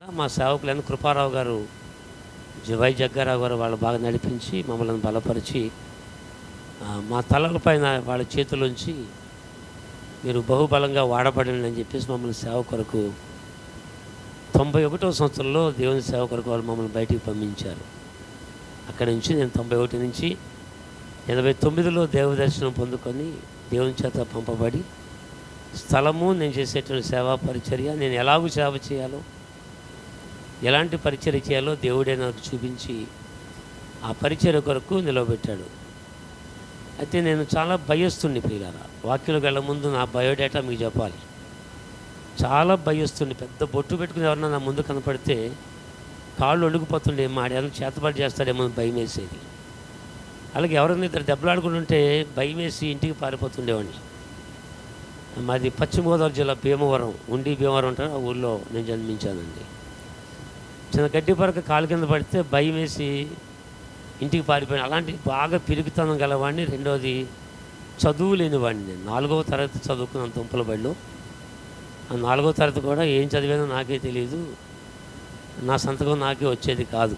మా సేవకులైన కృపారావు గారు, జగ్గారావు గారు వాళ్ళు బాగా నడిపించి మమ్మల్ని బలపరిచి మా తలల పైన వాళ్ళ చేతులోంచి మీరు బహుబలంగా వాడబడండి అని చెప్పేసి మమ్మల్ని సేవ కొరకు 91వ సంవత్సరంలో దేవుని సేవ కొరకు వాళ్ళు మమ్మల్ని బయటికి పంపించారు. అక్కడి నుంచి నేను 91 నుంచి 89లో దేవ దర్శనం పొందుకొని దేవుని చేత పంపబడి స్థలము, నేను చేసేటువంటి సేవా పరిచర్య, నేను ఎలాగూ సేవ చేయాలో, ఎలాంటి పరిచర్య చేయాలో దేవుడే నాకు చూపించి ఆ పరిచర్య కొరకు నిలవబెట్టాడు. అయితే నేను చాలా భయస్తుండి ప్రియులారా, వాక్యంలోకి వెళ్ళే ముందు నా బయోడేటా మీకు చెప్పాలి. చాలా భయస్తుండి, పెద్ద బొట్టు పెట్టుకుని ఎవరన్నా నా ముందు కనపడితే కాళ్ళు ఒడిగిపోతుండే, మాడేమో చేతబడి చేస్తాడేమో భయం వేసేది. అలాగే ఎవరైనా ఇద్దరు దెబ్బలాడుకుంటుంటే భయం వేసి ఇంటికి పారిపోతుండేవాడిని. మాది పశ్చిమ గోదావరి జిల్లా భీమవరం, భీమవరం ఉంటారు, ఆ ఊళ్ళో నేను జన్మించానండి. చిన్న గడ్డి పరక కాలు కింద పడితే భయం వేసి ఇంటికి పారిపోయాను. అలాంటి బాగా పిరుగుతనం గలవాడిని. రెండోది చదువు లేనివాడిని. నేను 4వ తరగతి చదువుకున్నాను తుంపల బడిలో. ఆ 4వ తరగతి కూడా ఏం చదివానో నాకే తెలియదు, నా సంతకం నాకే వచ్చేది కాదు.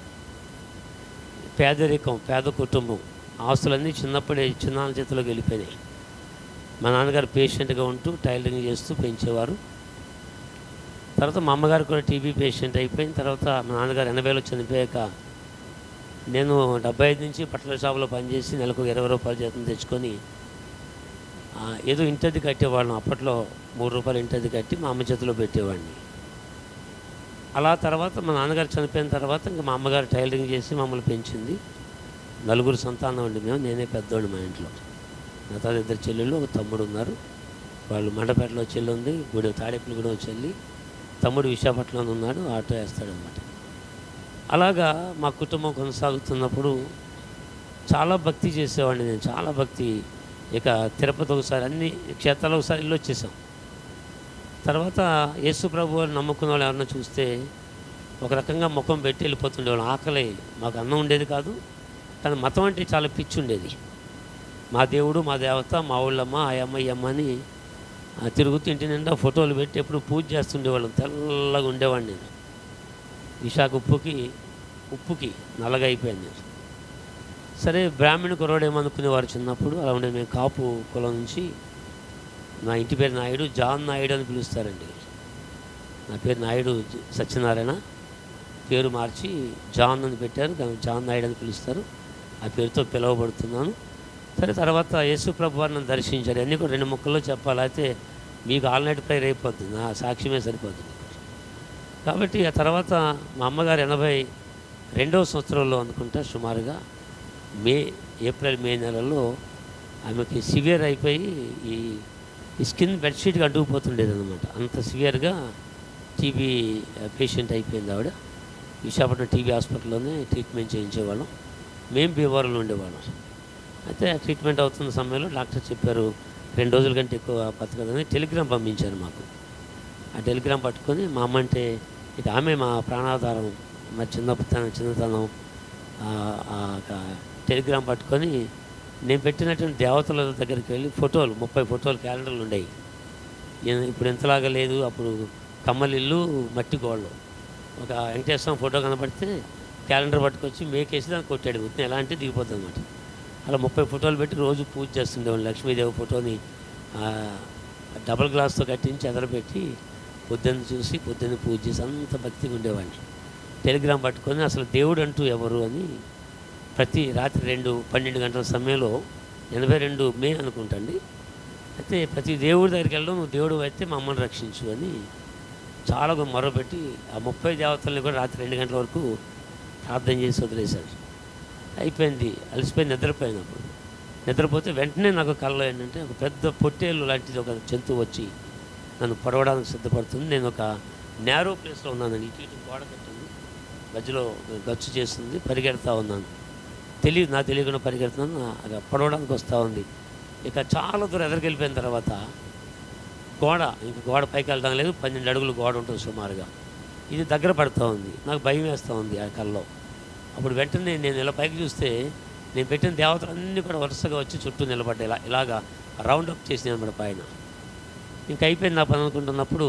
పేదరికం, పేద కుటుంబం, ఆస్తులన్నీ చిన్నప్పుడే చిన్నాన్న చేతిలోకి వెళ్ళిపోయినాయి. మా నాన్నగారు పేషెంట్గా ఉంటూ టైలరింగ్ చేస్తూ పెంచేవారు. తర్వాత మా అమ్మగారు కూడా టీబీ పేషెంట్ అయిపోయిన తర్వాత మా నాన్నగారు 80లో చనిపోయాక నేను 75 నుంచి బట్టల షాపులో పనిచేసి నెలకు 20 రూపాయల జీతం తెచ్చుకొని ఏదో ఇంటది కట్టేవాళ్ళం. అప్పట్లో 3 రూపాయలు ఇంటది కట్టి మా అమ్మ చేతిలో పెట్టేవాడిని. అలా తర్వాత మా నాన్నగారు చనిపోయిన తర్వాత ఇంకా మా అమ్మగారు టైలరింగ్ చేసి మమ్మల్ని పెంచింది. 4 సంతానం అండి మేము, నేనే పెద్దోడిని మా ఇంట్లో. నా తర్వాత 2 చెల్లెళ్ళు, ఒక తమ్ముడు ఉన్నారు. వాళ్ళు మండపేటలో చెల్లి ఉంది, తాడేపల్లిగూడెం చెల్లి, తమ్ముడు విశాఖపట్నంలో ఉన్నాడు, ఆటో వేస్తాడనమాట. అలాగా మా కుటుంబం కొనసాగుతున్నప్పుడు చాలా భక్తి చేసేవాడిని నేను, చాలా భక్తి. ఇక తిరుపతి ఒకసారి, అన్ని క్షేత్రాలు ఒకసారి ఇల్లు వచ్చేసాం. తర్వాత యేసు ప్రభు వారిని నమ్ముకున్న వాళ్ళు ఎవరన్నా చూస్తే ఒక రకంగా ముఖం పెట్టి వెళ్ళిపోతుండేవాళ్ళం. ఆకలి, మాకు అన్నం ఉండేది కాదు, కానీ మతం అంటే చాలా పిచ్చి ఉండేది. మా దేవుడు, మా దేవత, మా ఊళ్ళమ్మ, ఆ అమ్మ ఈ అమ్మ అని తిరుగుతూ ఇంటి నిండా ఫోటోలు పెట్టి ఎప్పుడు పూజ చేస్తుండేవాళ్ళం. తెల్లగా ఉండేవాడిని నేను. విశాఖ ఉప్పుకి నల్లగా అయిపోయింది నేను. సరే, బ్రాహ్మణ కుర్రోడు ఏమనుకునేవారు చిన్నప్పుడు, అలా ఉండేది. మేము కాపు కులం నుంచి, నా ఇంటి పేరు నాయుడు, జాన్ నాయుడు అని పిలుస్తారండి. నా పేరు నాయుడు సత్యనారాయణ, పేరు మార్చి జాన్ అని పెట్టారు, కానీ జాన్ నాయుడు అని పిలుస్తారు. ఆ పేరుతో పిలువబడుతున్నాను. సరే, తర్వాత యేసు ప్రభు వారిని నన్ను దర్శించారు. అన్నీ కూడా 2 ముక్కల్లో చెప్పాలి, అయితే మీకు ఆల్ నైట్ ప్రేయర్ అయిపోద్ది, నా సాక్ష్యమే సరిపోతుంది. కాబట్టి ఆ తర్వాత మా అమ్మగారు 82వ సంవత్సరంలో అనుకుంటా సుమారుగా ఏప్రిల్ మే నెలలో ఆమెకి సివియర్ అయిపోయి ఈ స్కిన్ బెడ్షీట్గా అంటుకుపోతుండేది అనమాట. అంత సివియర్గా టీబీ పేషెంట్ అయిపోయింది ఆవిడ. విశాఖపట్నం టీబీ హాస్పిటల్లోనే ట్రీట్మెంట్ చేయించేవాళ్ళం. మేము భీమవరంలో ఉండేవాళ్ళం. అయితే ట్రీట్మెంట్ అవుతున్న సమయంలో డాక్టర్ చెప్పారు 2 రోజుల కంటే ఎక్కువ బతకదని. టెలిగ్రామ్ పంపించారు మాకు. ఆ టెలిగ్రామ్ పట్టుకొని మా అమ్మ అంటే ఇక ఆమె మా ప్రాణాధారం, మా చిన్నతనం. టెలిగ్రామ్ పట్టుకొని నేను పెట్టినటువంటి దేవతల దగ్గరికి వెళ్ళి ఫోటోలు, 30 ఫోటోలు, క్యాలెండర్లు ఉండేవి. ఇప్పుడు ఎంతలాగా లేదు. అప్పుడు కమ్మలిల్లు, మట్టి గోళ్ళు. ఒక వెంకటేశ్వరం ఫోటో కనపడితే క్యాలెండర్ పట్టుకొచ్చి మేకేసి దాన్ని కొట్టాడు. గుర్తు ఎలా అంటే దిగిపోతుంది అనమాట. అలా 30 ఫోటోలు పెట్టి రోజు పూజ చేస్తుండేవాళ్ళు. లక్ష్మీదేవి ఫోటోని డబల్ గ్లాస్తో కట్టించి ఎదరపెట్టి పొద్దున్న చూసి పొద్దున్న పూజ చేసి అంత భక్తిగా ఉండేవాడిని. టెలిగ్రామ్ పట్టుకొని అసలు దేవుడు అంటూ ఎవరు అని ప్రతి రాత్రి 12 గంటల సమయంలో 82 మే అనుకుంటండి. అయితే ప్రతి దేవుడి దగ్గరికి వెళ్ళడం, నువ్వు దేవుడు అయితే మమ్మల్ని రక్షించు అని చాలా మొరపెట్టి ఆ 30 దేవతల్ని కూడా రాత్రి 2 గంటల వరకు ప్రార్థన చేసి వదిలేశాడు. అయిపోయింది, అలసిపోయి నిద్రపోయినప్పుడు. నిద్రపోతే వెంటనే నాకు కళ్ళలో ఏంటంటే ఒక పెద్ద పొట్టేలు లాంటిది ఒక జంతువు వచ్చి నన్ను పొడవడానికి సిద్ధపడుతుంది. నేను ఒక నేరో ప్లేస్లో ఉన్నాను, ఇటు గోడ కట్టింది, మధ్యలో గచ్చు చేస్తుంది, పరిగెడతా ఉన్నాను. నాకు తెలియకుండా పరిగెడుతున్నాను, అది పొడవడానికి వస్తూ ఉంది. ఇక చాలా దూరం ఎదురుకెళ్ళిపోయిన తర్వాత గోడ పైకి వెళ్ళడం లేదు, 12 అడుగులు గోడ ఉంటుంది సుమారుగా. ఇది దగ్గర పడుతూ ఉంది, నాకు భయం వేస్తూ ఉంది ఆ కళ్ళలో. అప్పుడు వెంటనే నేను ఇలా పైకి చూస్తే నేను పెట్టిన దేవతలన్నీ కూడా వరుసగా వచ్చి చుట్టూ నిలబడ్డాయి. ఇలాగా రౌండప్ చేసినాయి అన్నమాట పైన. ఇంక అయిపోయింది నా పని అనుకుంటున్నప్పుడు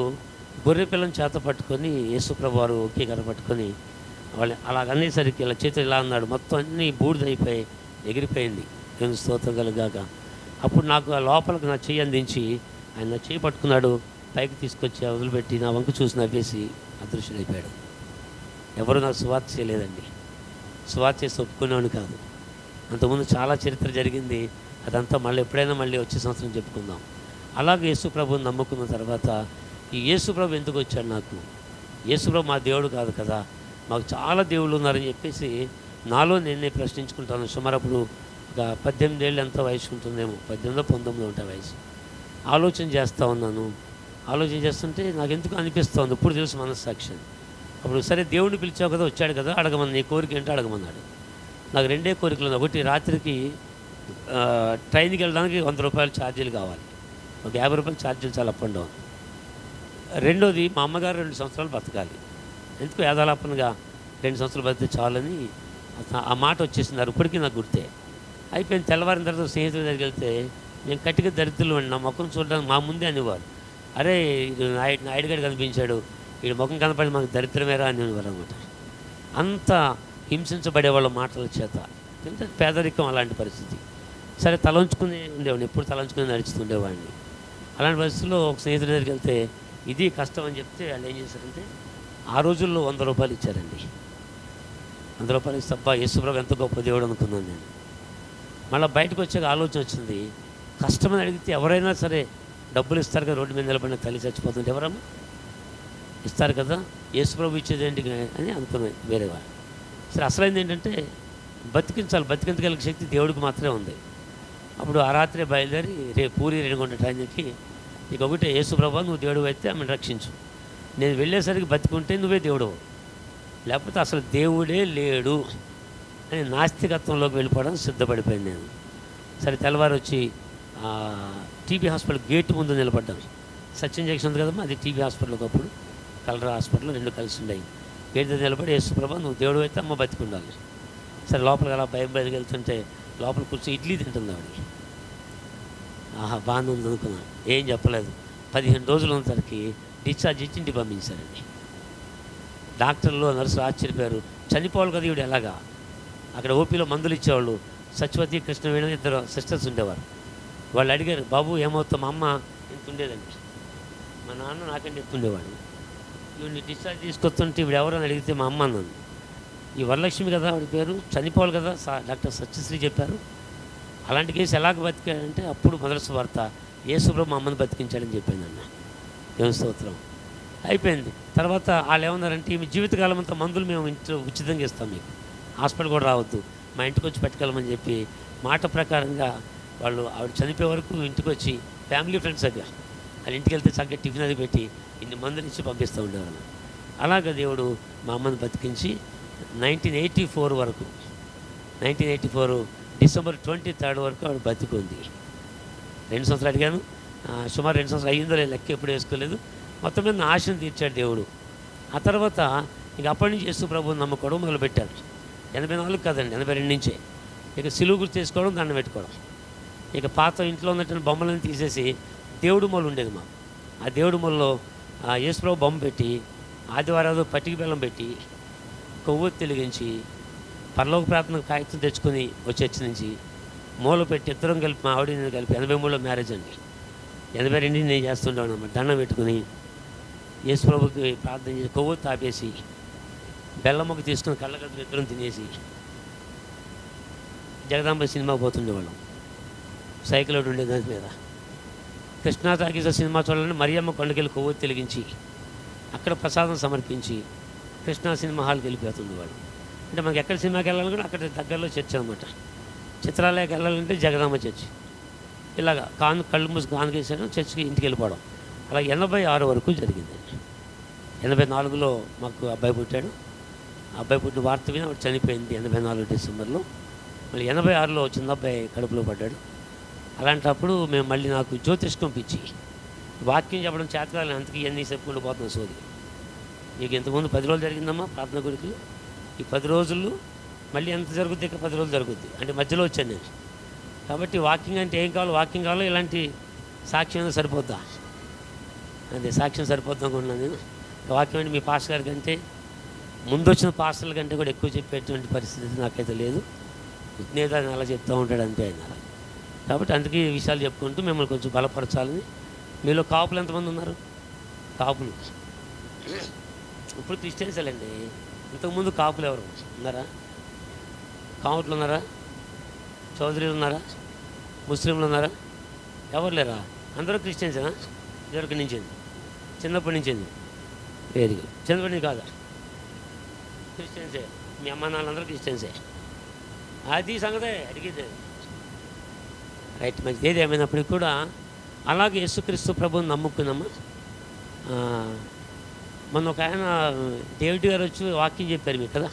గొర్రె పిల్లని చేత పట్టుకొని యేసుప్రభు వారు ఒకే కర్ర పట్టుకొని వాళ్ళు అలాగనేసరికి ఇలా చేతులు ఇలా అన్నాడు, మొత్తం అన్నీ బూడిదైపోయి ఎగిరిపోయింది. దేవుని స్తోత్రం కలుగాక. అప్పుడు నాకు ఆ లోపలికి నా చెయ్యి అందించి ఆయన నా చెయ్యి పట్టుకున్నాడు, పైకి తీసుకొచ్చి వదిలిపెట్టి నా వంక చూసి నవ్వేసి అదృశ్యుడైపోయాడు. ఎవరు నాకు సువార్త చేయలేదండి, సువార్త చేసి ఒప్పుకునేవాడిని కాదు. అంతకుముందు చాలా చరిత్ర జరిగింది, అదంతా మళ్ళీ ఎప్పుడైనా మళ్ళీ వచ్చే సంవత్సరం చెప్పుకుందాం. అలాగే యేసుప్రభుని నమ్ముకున్న తర్వాత ఈ యేసుప్రభు ఎందుకు వచ్చాడు నాకు? యేసుప్రభు మా దేవుడు కాదు కదా, మాకు చాలా దేవుళ్ళు ఉన్నారని చెప్పేసి నాలో నేనే ప్రశ్నించుకుంటాను. సుమారు అప్పుడు ఒక 18 ఏళ్ళు ఎంత వయసు ఉంటుందేమో, 18-19 ఉంటాయి వయసు. ఆలోచన చేస్తూ ఉన్నాను. ఆలోచన చేస్తుంటే నాకు ఎందుకు అనిపిస్తుంది, ఇప్పుడు తెలుసు మనస్సాక్షి. అప్పుడు సరే దేవుడిని పిలిచావు కదా, వచ్చాడు కదా, అడగమని, నీ కోరిక ఏంటో అడగమన్నాడు. నాకు 2 కోరికలు ఉన్నాయి. ఒకటి, రాత్రికి ట్రైన్కి వెళ్ళడానికి 100 రూపాయలు ఛార్జీలు కావాలి, ఒక 50 రూపాయలు ఛార్జీలు చాలా అప్ అండ్ డౌన్. రెండోది, మా అమ్మగారు 2 సంవత్సరాలు బతకాలి. ఎందుకు యాదాలాపనగా 2 సంవత్సరాలు బతికితే చాలని ఆ మాట వచ్చేసినారు. ఇప్పటికీ నాకు గుర్తే. అయిపోయింది. తెల్లవారిన తర్వాత స్నేహితుల దగ్గరికి వెళ్తే నేను కట్టిగా దరిద్రులు నా ముఖం చూడడానికి మా ముందే అనేవారు, అరే ఇది నాయుడుగాడు కనిపించాడు, వీడి ముఖం కనపడి మాకు దరిద్రమేరా అనేవారు అనమాట. అంత హింసించబడే వాళ్ళ మాటల చేత. ఎందుకంటే పేదరికం అలాంటి పరిస్థితి. సరే తలంచుకుని ఉండేవాడిని, ఎప్పుడు తలంచుకుని నడుస్తుండేవాడిని. అలాంటి పరిస్థితుల్లో ఒక స్నేహితుడి దగ్గరికి వెళ్తే ఇది కష్టం అని చెప్తే వాళ్ళు ఏం చేశారంటే ఆ రోజుల్లో 100 రూపాయలు ఇచ్చారండి. 100 రూపాయలు ఇస్తే అబ్బా యేసుప్రభు ఎంత గొప్ప దేవుడు అనుకున్నాను నేను. మళ్ళీ బయటకు వచ్చాక ఆలోచన వచ్చింది, కష్టమని అడిగితే ఎవరైనా సరే డబ్బులు ఇస్తారు కదా, రోడ్డు మీద నిలబడిన తల్లి చచ్చిపోతుంటే ఎవరమ్మా ఇస్తారు కదా, యేసుప్రభు ఇచ్చేది ఏంటి అని అనుకున్నాను వేరేవాడు. సరే అసలైంది ఏంటంటే బతికించగలిగే శక్తి దేవుడికి మాత్రమే ఉంది. అప్పుడు ఆ రాత్రే బయలుదేరి రేపు పూరి రేణిగుంట ట్రైన్కి నీకు ఒకటే, యేసుప్రభు నువ్వు దేవుడు అయితే ఆమెను రక్షించు, నేను వెళ్ళేసరికి బతికుంటే నువ్వే దేవుడు, లేకపోతే అసలు దేవుడే లేడు అని నాస్తికత్వంలోకి వెళ్ళిపోవడానికి సిద్ధపడిపోయాను నేను. సరే తెల్లవారు వచ్చి టీబీ హాస్పిటల్ గేట్ ముందు నిలబడ్డాను. సచిన్ జంక్షన్ ఉంది కదమ్మా, అది టీబీ హాస్పిటల్, ఒకప్పుడు కలరా హాస్పిటల్ 2 కలిసి ఉన్నాయి. గేట్ దగ్గర నిలబడి యేసుప్రభు నువ్వు దేవుడు అయితే అమ్మ బతికుండాలి. సరే లోపలికి అలా బయటకు వెళ్తుంటే లోపల కూర్చొని ఇడ్లీ తింటుంది ఆవిడ. ఆహా బాగానే ఉంది అనుకున్నాను, ఏం చెప్పలేదు. 15 రోజులు ఉన్నసరికి డిశ్చార్జ్ ఇచ్చి ఇంటికి పంపించారండి. డాక్టర్లు నర్సులు ఆశ్చర్యపోయారు, చనిపోవాలి కదా ఈవిడ ఎలాగా. అక్కడ ఓపీలో మందులు ఇచ్చేవాళ్ళు, సత్యవతి కృష్ణవేణి 2 సిస్టర్స్ ఉండేవారు. వాళ్ళు అడిగారు, బాబు ఏమవుతాం, మా అమ్మ ఇంత ఉండేదండి, మా నాన్న నాకంటే ఎత్తుండేవాడు, ఈవిడ్ని డిశ్చార్జ్ తీసుకొస్తుంటే ఈవిడ ఎవరని అడిగితే మా అమ్మ అన్నాను. ఈ వరలక్ష్మి కదా ఆవిడ పేరు, చనిపోవాలి కదా డాక్టర్ సత్యశ్రీ చెప్పారు. అలాంటి కేసు ఎలాగ బతికాడంటే అప్పుడు మొదటి వార్త, యేసుప్రభు మా అమ్మని బతికించాడని చెప్పాను అన్న. దేవుని స్తోత్రం. అయిపోయింది. తర్వాత వాళ్ళు ఏమన్నారంటే మీ జీవితకాలం అంతా మందులు మేము ఇంట్లో ఉచితంగా ఇస్తాం, మీకు హాస్పిటల్ కూడా రావద్దు, మా ఇంటికి వచ్చి పెట్టుకెళ్ళమని చెప్పి మాట ప్రకారంగా వాళ్ళు ఆవిడ చనిపోయే వరకు ఇంటికి వచ్చి ఫ్యామిలీ ఫ్రెండ్స్ దగ్గర వాళ్ళ ఇంటికి వెళ్తే చక్కగా టిఫిన్ అది పెట్టి ఇన్ని మందులు ఇచ్చి పంపిస్తూ ఉండేవాళ్ళు. అలాగ దేవుడు మా అమ్మని బతికించి 1984 వరకు, 1984 డిసెంబర్ 23 వరకు ఆవిడ బతికుంది. 2 సంవత్సరాలు అడిగాను, సుమారు 2 సంవత్సరాలు అయ్యిందో లెక్క ఎప్పుడు వేసుకోలేదు. మొత్తం మీద నా ఆశను తీర్చాడు దేవుడు. ఆ తర్వాత ఇక అప్పటి నుంచి యేసుప్రభువుని నమ్ముకోవడం మొదలుపెట్టాను. 84 కాదండి, 82 నుంచే ఇక సిలువు గుర్తు చేసుకోవడం, దండం పెట్టుకోవడం. ఇక పాత ఇంట్లో ఉన్నటువంటి బొమ్మలను తీసేసి దేవుడు మొలు ఉండేది మా, ఆ దేవుడు మొల్లో యేసుప్రభు బొమ్మ పెట్టి ఆదివారాలు పట్టిక బెల్లం పెట్టి కొవ్వొత్తి వెలిగించి పరలోక ప్రార్థన కాగితం తెచ్చుకొని వచ్చి నుంచి మూల పెట్టి ఇద్దరం కలిపి మా ఆవిడ నేను కలిపి 83లో మ్యారేజ్ అండి, 82 నేను చేస్తుంటాను అన్నమాట. దండం పెట్టుకుని యేసుప్రభుకి ప్రార్థన చేసి కొవ్వొత్తి ఆపేసి బెల్లం మొక్క తీసుకుని కళ్ళగద్దులు ఇద్దరం తినేసి జగదాంబ సినిమాకి పోతుండేవాళ్ళం. సైకిల్ ఒకటి ఉండేది దాని మీద. కృష్ణా టాకీస్ సినిమా చూడాలని మరియమ్మ కొండకెళ్ళి కొవ్వొత్తి వెలిగించి అక్కడ ప్రసాదం సమర్పించి కృష్ణా సినిమా హాల్కి వెళ్ళిపోతుంది వాడు. అంటే మనకి ఎక్కడ సినిమాకి వెళ్ళాలి కూడా అక్కడ దగ్గరలో చర్చ్ అనమాట. చిత్రాలయకి వెళ్ళాలంటే జగదాంబ చర్చి. ఇలాగా కళ్ళు మూసి కానుకేసాను, చర్చికి ఇంటికి వెళ్ళిపోవడం. అలా 86 వరకు జరిగింది. 84లో మాకు అబ్బాయి పుట్టాడు. అబ్బాయి పుట్టిన వార్త విని వాడు చనిపోయింది 84 డిసెంబర్లో. మళ్ళీ 86లో చిన్న అబ్బాయి కడుపులో పడ్డాడు. అలాంటప్పుడు మేము మళ్ళీ నాకు జ్యోతిష్కం పిచ్చి, వాక్యం చెప్పడం చేతకాలని, అందుకే ఇవన్నీ చెప్పుకుంటూ పోతున్నాం సోది. నీకు ఇంతకుముందు 10 రోజులు జరిగిందమ్మా ప్రార్థన గురికి, ఈ 10 రోజులు మళ్ళీ ఎంత జరుగుద్ది, ఇక్కడ 10 రోజులు జరుగుద్ది అంటే మధ్యలో వచ్చాను నేను. కాబట్టి వాకింగ్ అంటే ఏం కావాలో వాకింగ్ కావాలో, ఇలాంటి సాక్ష్యం సరిపోద్దా? అదే సాక్ష్యం సరిపోతుంది అనుకున్నాను నేను. వాక్యం అంటే మీ పాస్టర్ గారి కంటే ముందు వచ్చిన పాస్టర్ల కంటే కూడా ఎక్కువ చెప్పేటువంటి పరిస్థితి నాకైతే లేదు. నేతాన్ని అలా చెప్తూ ఉంటాడు అంతే ఆయన. కాబట్టి అందుకే ఈ విషయాలు చెప్పుకుంటూ మిమ్మల్ని కొంచెం బలపరచాలని. మీలో కాపులు ఎంతమంది ఉన్నారు? కాపులు ఇప్పుడు క్రిస్టియన్సేలండి. ఇంతకుముందు కాపులు ఎవరు ఉన్నారా? కాముట్లు ఉన్నారా? చౌదరీలు ఉన్నారా? ముస్లింలు ఉన్నారా? ఎవరు లేరా? అందరూ క్రిస్టియన్సేనా? ఇదివరకు నుంచి చిన్నప్పటి నుంచి వెరీ గుడ్. చిన్నప్పటి నుంచి కాదా? క్రిస్టియన్సే. మీ అమ్మ నాన్నలందరూ క్రిస్టియన్సే. అది సంగతే అడిగేది. రైట్, మంచిది. ఏది ఏమైనప్పటికీ కూడా అలాగే యేసుక్రీస్తు ప్రభువుని నమ్ముకున్నామా. మొన్న ఒక ఆయన డేవిడ్ గారు వచ్చి వాక్యం చెప్పారు మీకు కదా,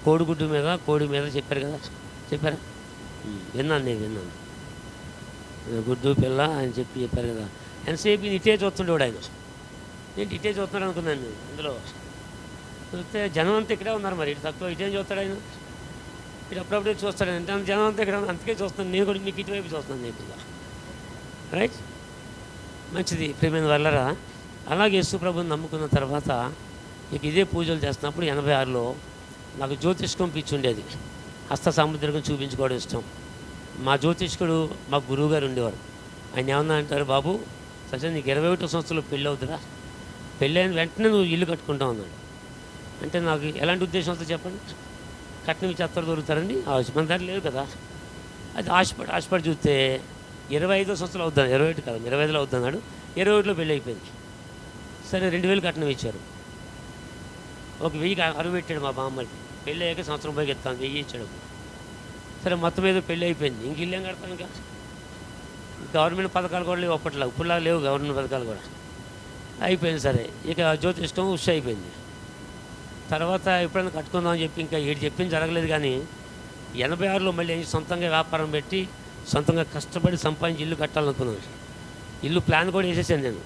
కోడిగుడ్డు మీద కోడి మీద చెప్పారు కదా, చెప్పారా? విన్నాను, నేను విన్నాను. గుడ్డు పిల్ల అని చెప్పారు కదా. ఎంతసేపు ఇటే చూస్తుండేవాడు ఆయన. నేను ఇటే చూస్తున్నాడు అనుకున్నాను నేను. అందులో చూస్తే జనం అంతా ఇక్కడే ఉన్నారు. మరి ఇటు తక్కువ ఇటేం చూస్తాడు ఆయన? ఇటు అప్పుడప్పుడే చూస్తాడు. అంటే జనం అంతా ఇక్కడ అందుకే చూస్తాను. నేను కూడా మీకు ఇటువైపు చూస్తున్నాను నీకుగా. రైట్, మంచిది ప్రియమైన వాళ్ళరా. అలాగే యేసు ప్రభుని నమ్ముకున్న తర్వాత ఇక ఇదే పూజలు చేస్తున్నప్పుడు 86లో నాకు జ్యోతిష్కం పిచ్చి ఉండేది. హస్త సాముద్రికం చూపించుకోవడం ఇష్టం. మా జ్యోతిష్కుడు మా గురువు గారు ఉండేవారు. ఆయన ఏమన్నా అంటారు, బాబు సరే నీకు 21 సంవత్సరాలు పెళ్ళి అవుతుందా, పెళ్ళి అయిన వెంటనే నువ్వు ఇల్లు కట్టుకుంటావు అన్నాడు. అంటే నాకు ఎలాంటి ఉద్దేశంతో చెప్పండి? కట్నం చెత్తలు దొరుకుతారండి మన దాంట్లో లేదు కదా. అది ఆశపడి చూస్తే 25వ సంవత్సరాలు అవుతాను, 21 కాదు 25లో అవుతున్నాడు. 21లో పెళ్ళి అయిపోయింది. సరే 2000 కట్నం ఇచ్చారు. ఒక 1000 అరువు పెట్టాడు మా బామ్మకి. పెళ్ళి అయ్యాక సంవత్సరం పైకి ఎత్తాను, 1000 ఇచ్చాడు. సరే మొత్తం మీద పెళ్ళి అయిపోయింది. ఇంక ఇల్లు ఏం కడతాను? ఇంకా గవర్నమెంట్ పథకాలు కూడా లేవు అప్పట్లో, ఇప్పుడులా లేవు గవర్నమెంట్ పథకాలు కూడా. అయిపోయింది. సరే ఇక జ్యోతిష్టం ఉష్ అయిపోయింది. తర్వాత ఎప్పుడైనా కట్టుకుందామని చెప్పి ఇంకా ఏడు చెప్పింది జరగలేదు. కానీ 86లో మళ్ళీ సొంతంగా వ్యాపారం పెట్టి సొంతంగా కష్టపడి సంపాదించి ఇల్లు కట్టాలనుకున్నాను. ఇల్లు ప్లాన్ కూడా వేసేసాను నేను.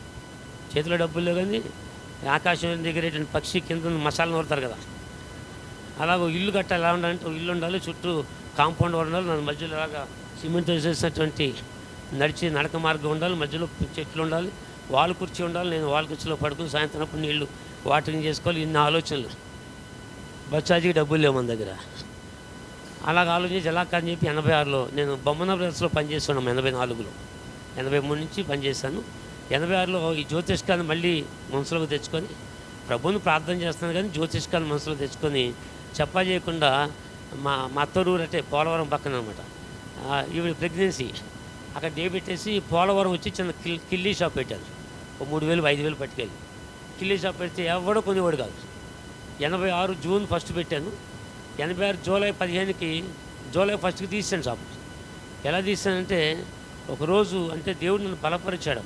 చేతిలో డబ్బులు లేవు కానీ ఆకాశం దగ్గర పక్షి కింద మసాలా నూరుతారు కదా, అలాగో ఇల్లు కట్టాలి. ఎలా ఉండాలంటే ఇల్లు ఉండాలి, చుట్టూ కాంపౌండ్ ఉండాలి, నన్ను మధ్యలో ఇలాగా సిమెంట్ వేసేసినటువంటి నడక మార్గం ఉండాలి, మధ్యలో చెట్లు ఉండాలి, వాల్ కుర్చీ ఉండాలి. నేను వాల్ కుర్చీలో పడుకుని సాయంత్రం అప్పుడు నీళ్ళు వాటరింగ్ చేసుకోవాలి. ఇన్ని ఆలోచనలు. బచ్చాజీకి డబ్బులు లేవు మన దగ్గర. అలాగ ఆలోచించి ఎలా కాదని చెప్పి 86లో నేను బొమ్మన బ్రదర్స్లో పనిచేస్తున్నాను. 84లో 83 నుంచి పనిచేశాను. 86లో ఈ జ్యోతిష్కాన్ని మళ్ళీ మనసులోకి తెచ్చుకొని ప్రభువుని ప్రార్థన చేస్తాను. కానీ జ్యోతిష్కాన్ని మనసులో తెచ్చుకొని చెప్పా చేయకుండా మా అత్తరూరు అంటే పోలవరం పక్కన అనమాట. ఈవిడ ప్రెగ్నెన్సీ అక్కడ డే పెట్టేసి పోలవరం వచ్చి చిన్న కిల్లీ షాప్ పెట్టాను. ఒక 3000 5000 పట్టుకెళ్ళి కిల్లీ షాప్ పెడితే ఎవడో కొనేవాడు కాదు. 86 జూన్ 1 పెట్టాను. 86 జూలై 15కి జూలై 1కి తీసాను షాప్. ఎలా తీసానంటే ఒకరోజు అంటే దేవుడు నన్ను బలపరిచాడు.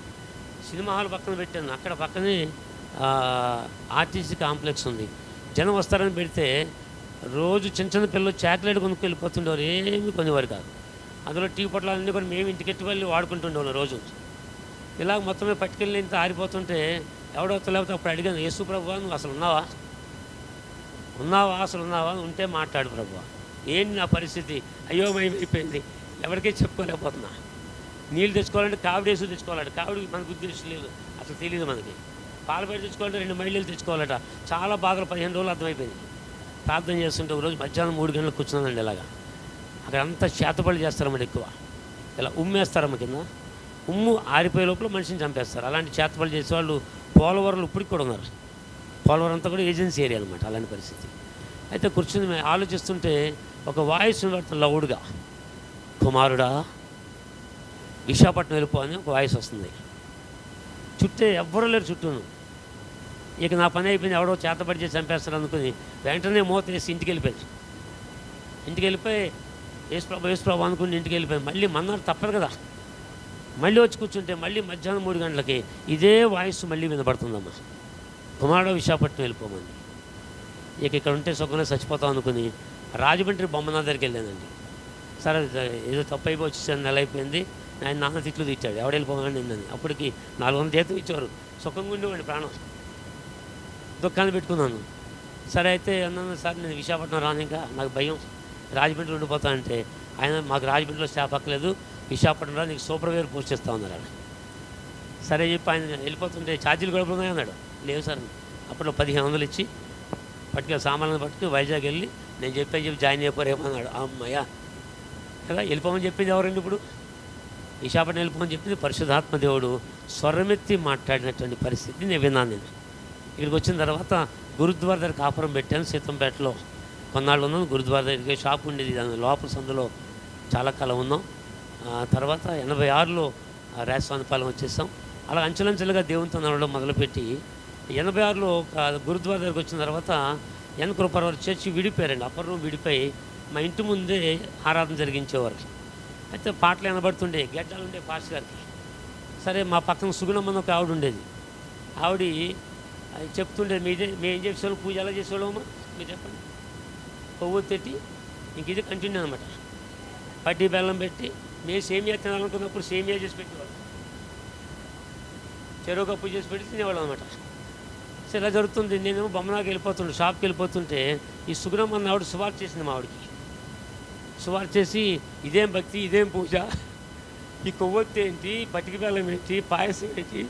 సినిమా హాల్ పక్కన పెట్టాను. అక్కడ పక్కనే ఆర్టీసీ కాంప్లెక్స్ ఉంది. జనం వస్తారని పెడితే రోజు చిన్న చిన్న పిల్లలు చాక్లెట్ కొనుక్కు వెళ్ళిపోతుండేవారు, ఏమీ కొనేవారు కాదు. అందులో టీ పొట్లాలన్నీ కూడా మేము ఇంటికెట్టి వెళ్ళి వాడుకుంటుండేవాళ్ళం రోజు. ఇలా మొత్తమే పట్టుకెళ్ళి ఇంత ఆరిపోతుంటే ఎవడో లేకపోతే అప్పుడు అడిగాను, యేసు ప్రభువా నువ్వు అసలు ఉన్నావా అసలు ఉన్నావా? ఉంటే మాట్లాడు ప్రభువా, ఏంటి నా పరిస్థితి అయోమయమైపోయింది, ఎవరికీ చెప్పుకోలేకపోతున్నా. నీళ్ళు తెచ్చుకోవాలంటే కావిడి వేసి తెచ్చుకోవాలట. కావిడి మనకు ఉద్దేశం లేదు, అసలు తెలియదు మనకి. పాలపేట తెచ్చుకోవాలంటే 2 మైళ్ళు తెచ్చుకోవాలట. చాలా బాధలు 15 రోజులు అర్థమైపోయింది. ప్రార్థన చేస్తుంటే ఒకరోజు మధ్యాహ్నం 3 గంటలకు కూర్చున్నానండి. ఇలాగా అక్కడ అంతా చేతపడి చేస్తారన్నమాట. ఎక్కువ ఇలా ఉమ్మేస్తారమ్మ కింద. ఉమ్ము ఆరిపోయే లోపల మనిషిని చంపేస్తారు. అలాంటి చేతపడి చేసేవాళ్ళు పోలవరంలో ఇప్పటికి కూడా ఉన్నారు. పోలవరం అంతా కూడా ఏజెన్సీ ఏరియా అనమాట. అలాంటి పరిస్థితి. అయితే కూర్చుని మేము ఆలోచిస్తుంటే ఒక వాయిస్ లౌడ్గా, కుమారుడా విశాఖపట్నం వెళ్ళిపో అని ఒక వాయిస్ వస్తుంది. చుట్టే ఎవ్వరూ లేరు చుట్టూను. ఇక నా పని అయిపోయింది, ఎవడో చేతపడి చేసి చంపేస్తారు అనుకుని వెంటనే మూత వేసి ఇంటికి వెళ్ళిపోయి యేసుప్రభు అనుకుని ఇంటికి వెళ్ళిపోయి మళ్ళీ మన్నాడు తప్పదు కదా. మళ్ళీ వచ్చి కూర్చుంటే మళ్ళీ మధ్యాహ్నం 3 గంటలకి ఇదే వాయిస్ మళ్ళీ వినపడుతుందమ్మా, కుమారుడు విశాఖపట్నం వెళ్ళిపోమని. ఇక ఇక్కడ ఉంటే సుఖంగా చచ్చిపోతాం అనుకుని రాజమండ్రి బొమ్మనా దగ్గరికి వెళ్ళానండి. సరే ఏదో తప్పు అయిపోయి వచ్చేసాను, నెల అయిపోయింది. ఆయన నాన్న తిట్లు తిట్టాడు, ఎవడు వెళ్ళిపోమని నిన్నని. అప్పటికి 400 జీతం ఇచ్చేవారు, సుఖంగా ఉండేవాడిని, ప్రాణం దుఃఖాన్ని పెట్టుకున్నాను. సరే అయితే అన్నాను, సార్ నేను విశాఖపట్నం రాను, ఇంకా నాకు భయం, రాజమండ్రి ఉండిపోతానంటే ఆయన మాకు రాజమండ్రిలో స్టాఫ్ అక్కలేదు, విశాఖపట్నంలో నీకు సూపర్వైజర్ పోస్ట్ ఇస్తా ఉన్నారు. సరే చెప్పి ఆయన వెళ్ళిపోతుంటే ఛార్జీలు కూడా ఉన్నాయి అన్నాడు. లేవు సార్, అప్పట్లో 1500 ఇచ్చి పట్టుకెళ్ళి సామాన్లను పట్టుకుని వైజాగ్ వెళ్ళి నేను చెప్పి జాయిన్ అయిపోరేమన్నాడు. అమ్మయ్య కదా, వెళ్ళిపోమని చెప్పింది ఎవరండి ఇప్పుడు? విశాఖపట్నం వెళ్ళిపోమని చెప్పింది పరిశుద్ధాత్మ దేవుడు స్వరమెత్తి మాట్లాడినటువంటి పరిస్థితి నేను విన్నాను. నేను ఇక్కడికి వచ్చిన తర్వాత గురుద్వారా దగ్గర కాపురం పెట్టాను సీతంపేటలో. కొన్నాళ్ళు ఉన్నాను గురుద్వారా దగ్గరికి. షాప్ ఉండేది దాని లోపల సందులో చాలా కాలం ఉన్నాం. తర్వాత 86లో రాజస్వామిపాలెం వచ్చేసాం. అలా అంచెలంచెలుగా దేవునితో నడవడం మొదలుపెట్టి 86లో గురుద్వారా దగ్గరికి వచ్చిన తర్వాత ఎన్ కృపారావు చర్చి విడిపోయారండి. అప్పర్ రూమ్ విడిపోయి మా ఇంటి ముందే ఆరాధన జరిగించేవారు. అయితే పాటలు వినబడుతుండే, గెడ్డలు ఉండే పాస్ గారికి. సరే మా పక్కన సుగుణమ్మని ఒక ఆవిడ ఉండేది. ఆవిడ చెప్తుండే మేము ఏం చేసేవాళ్ళం, పూజ ఎలా చేసేవాళ్ళమ్మా మీరు చెప్పండి. కొవ్వు పెట్టి ఇంక ఇది కంటిన్యూ అనమాట. పట్టి బెల్లం పెట్టి మేము సేమియా తినాలనుకున్నప్పుడు సేమియా చేసి పెట్టేవాళ్ళం, చెరువు కప్పు చేసి పెట్టి తినేవాళ్ళం అనమాట. సో ఇలా జరుగుతుంది. నేనేమో బొమ్మనాకి వెళ్ళిపోతుండే, షాప్కి వెళ్ళిపోతుంటే ఈ సుగుణమ్మ ఆవిడ సువార్త చేసింది. మా ఆవిడకి సువార్త చేసి ఇదేం భక్తి, ఇదేం పూజ, ఈ కొవ్వొత్తి ఏంటి, పట్టిక బెల్లం ఏంటి, పాయసం ఏంటి,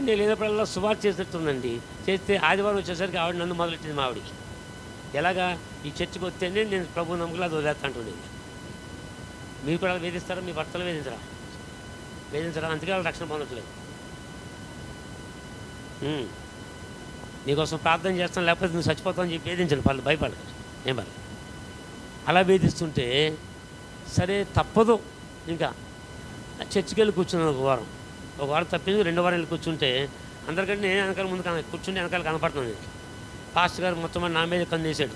నేను లేనప్పుడల్లా సువార్త చేసినట్టుందండి. చేస్తే ఆదివారం వచ్చేసరికి ఆవిడ నన్ను మొదలెట్టింది. మా ఆవిడకి ఎలాగా ఈ చర్చికి వస్తేనే నేను ప్రభు నమ్మకం అది వదిలేస్తా అంటుండేది. మీరు కూడా వేధిస్తారా? మీ భర్తలు వేధించరా? అందుకే వాళ్ళు రక్షణ పొందట్లేదు. నీకోసం ప్రార్థన చేస్తాను, లేకపోతే నువ్వు చచ్చిపోతావు అని చెప్పి వేధించండి, వాళ్ళు భయపడదు, ఏం పర్లేదు. అలా వేధిస్తుంటే సరే తప్పదు, ఇంకా చర్చికి వెళ్ళి కూర్చున్నాను. ఒక వారం తప్పింది, 2వ వారం వెళ్ళి కూర్చుంటే అందరికంటే నేను వెనకాల ముందు కూర్చుంటే వెనకాల కనపడుతుంది. పాస్టర్ గారు మొత్తం నా మీద కన్ను వేసాడు.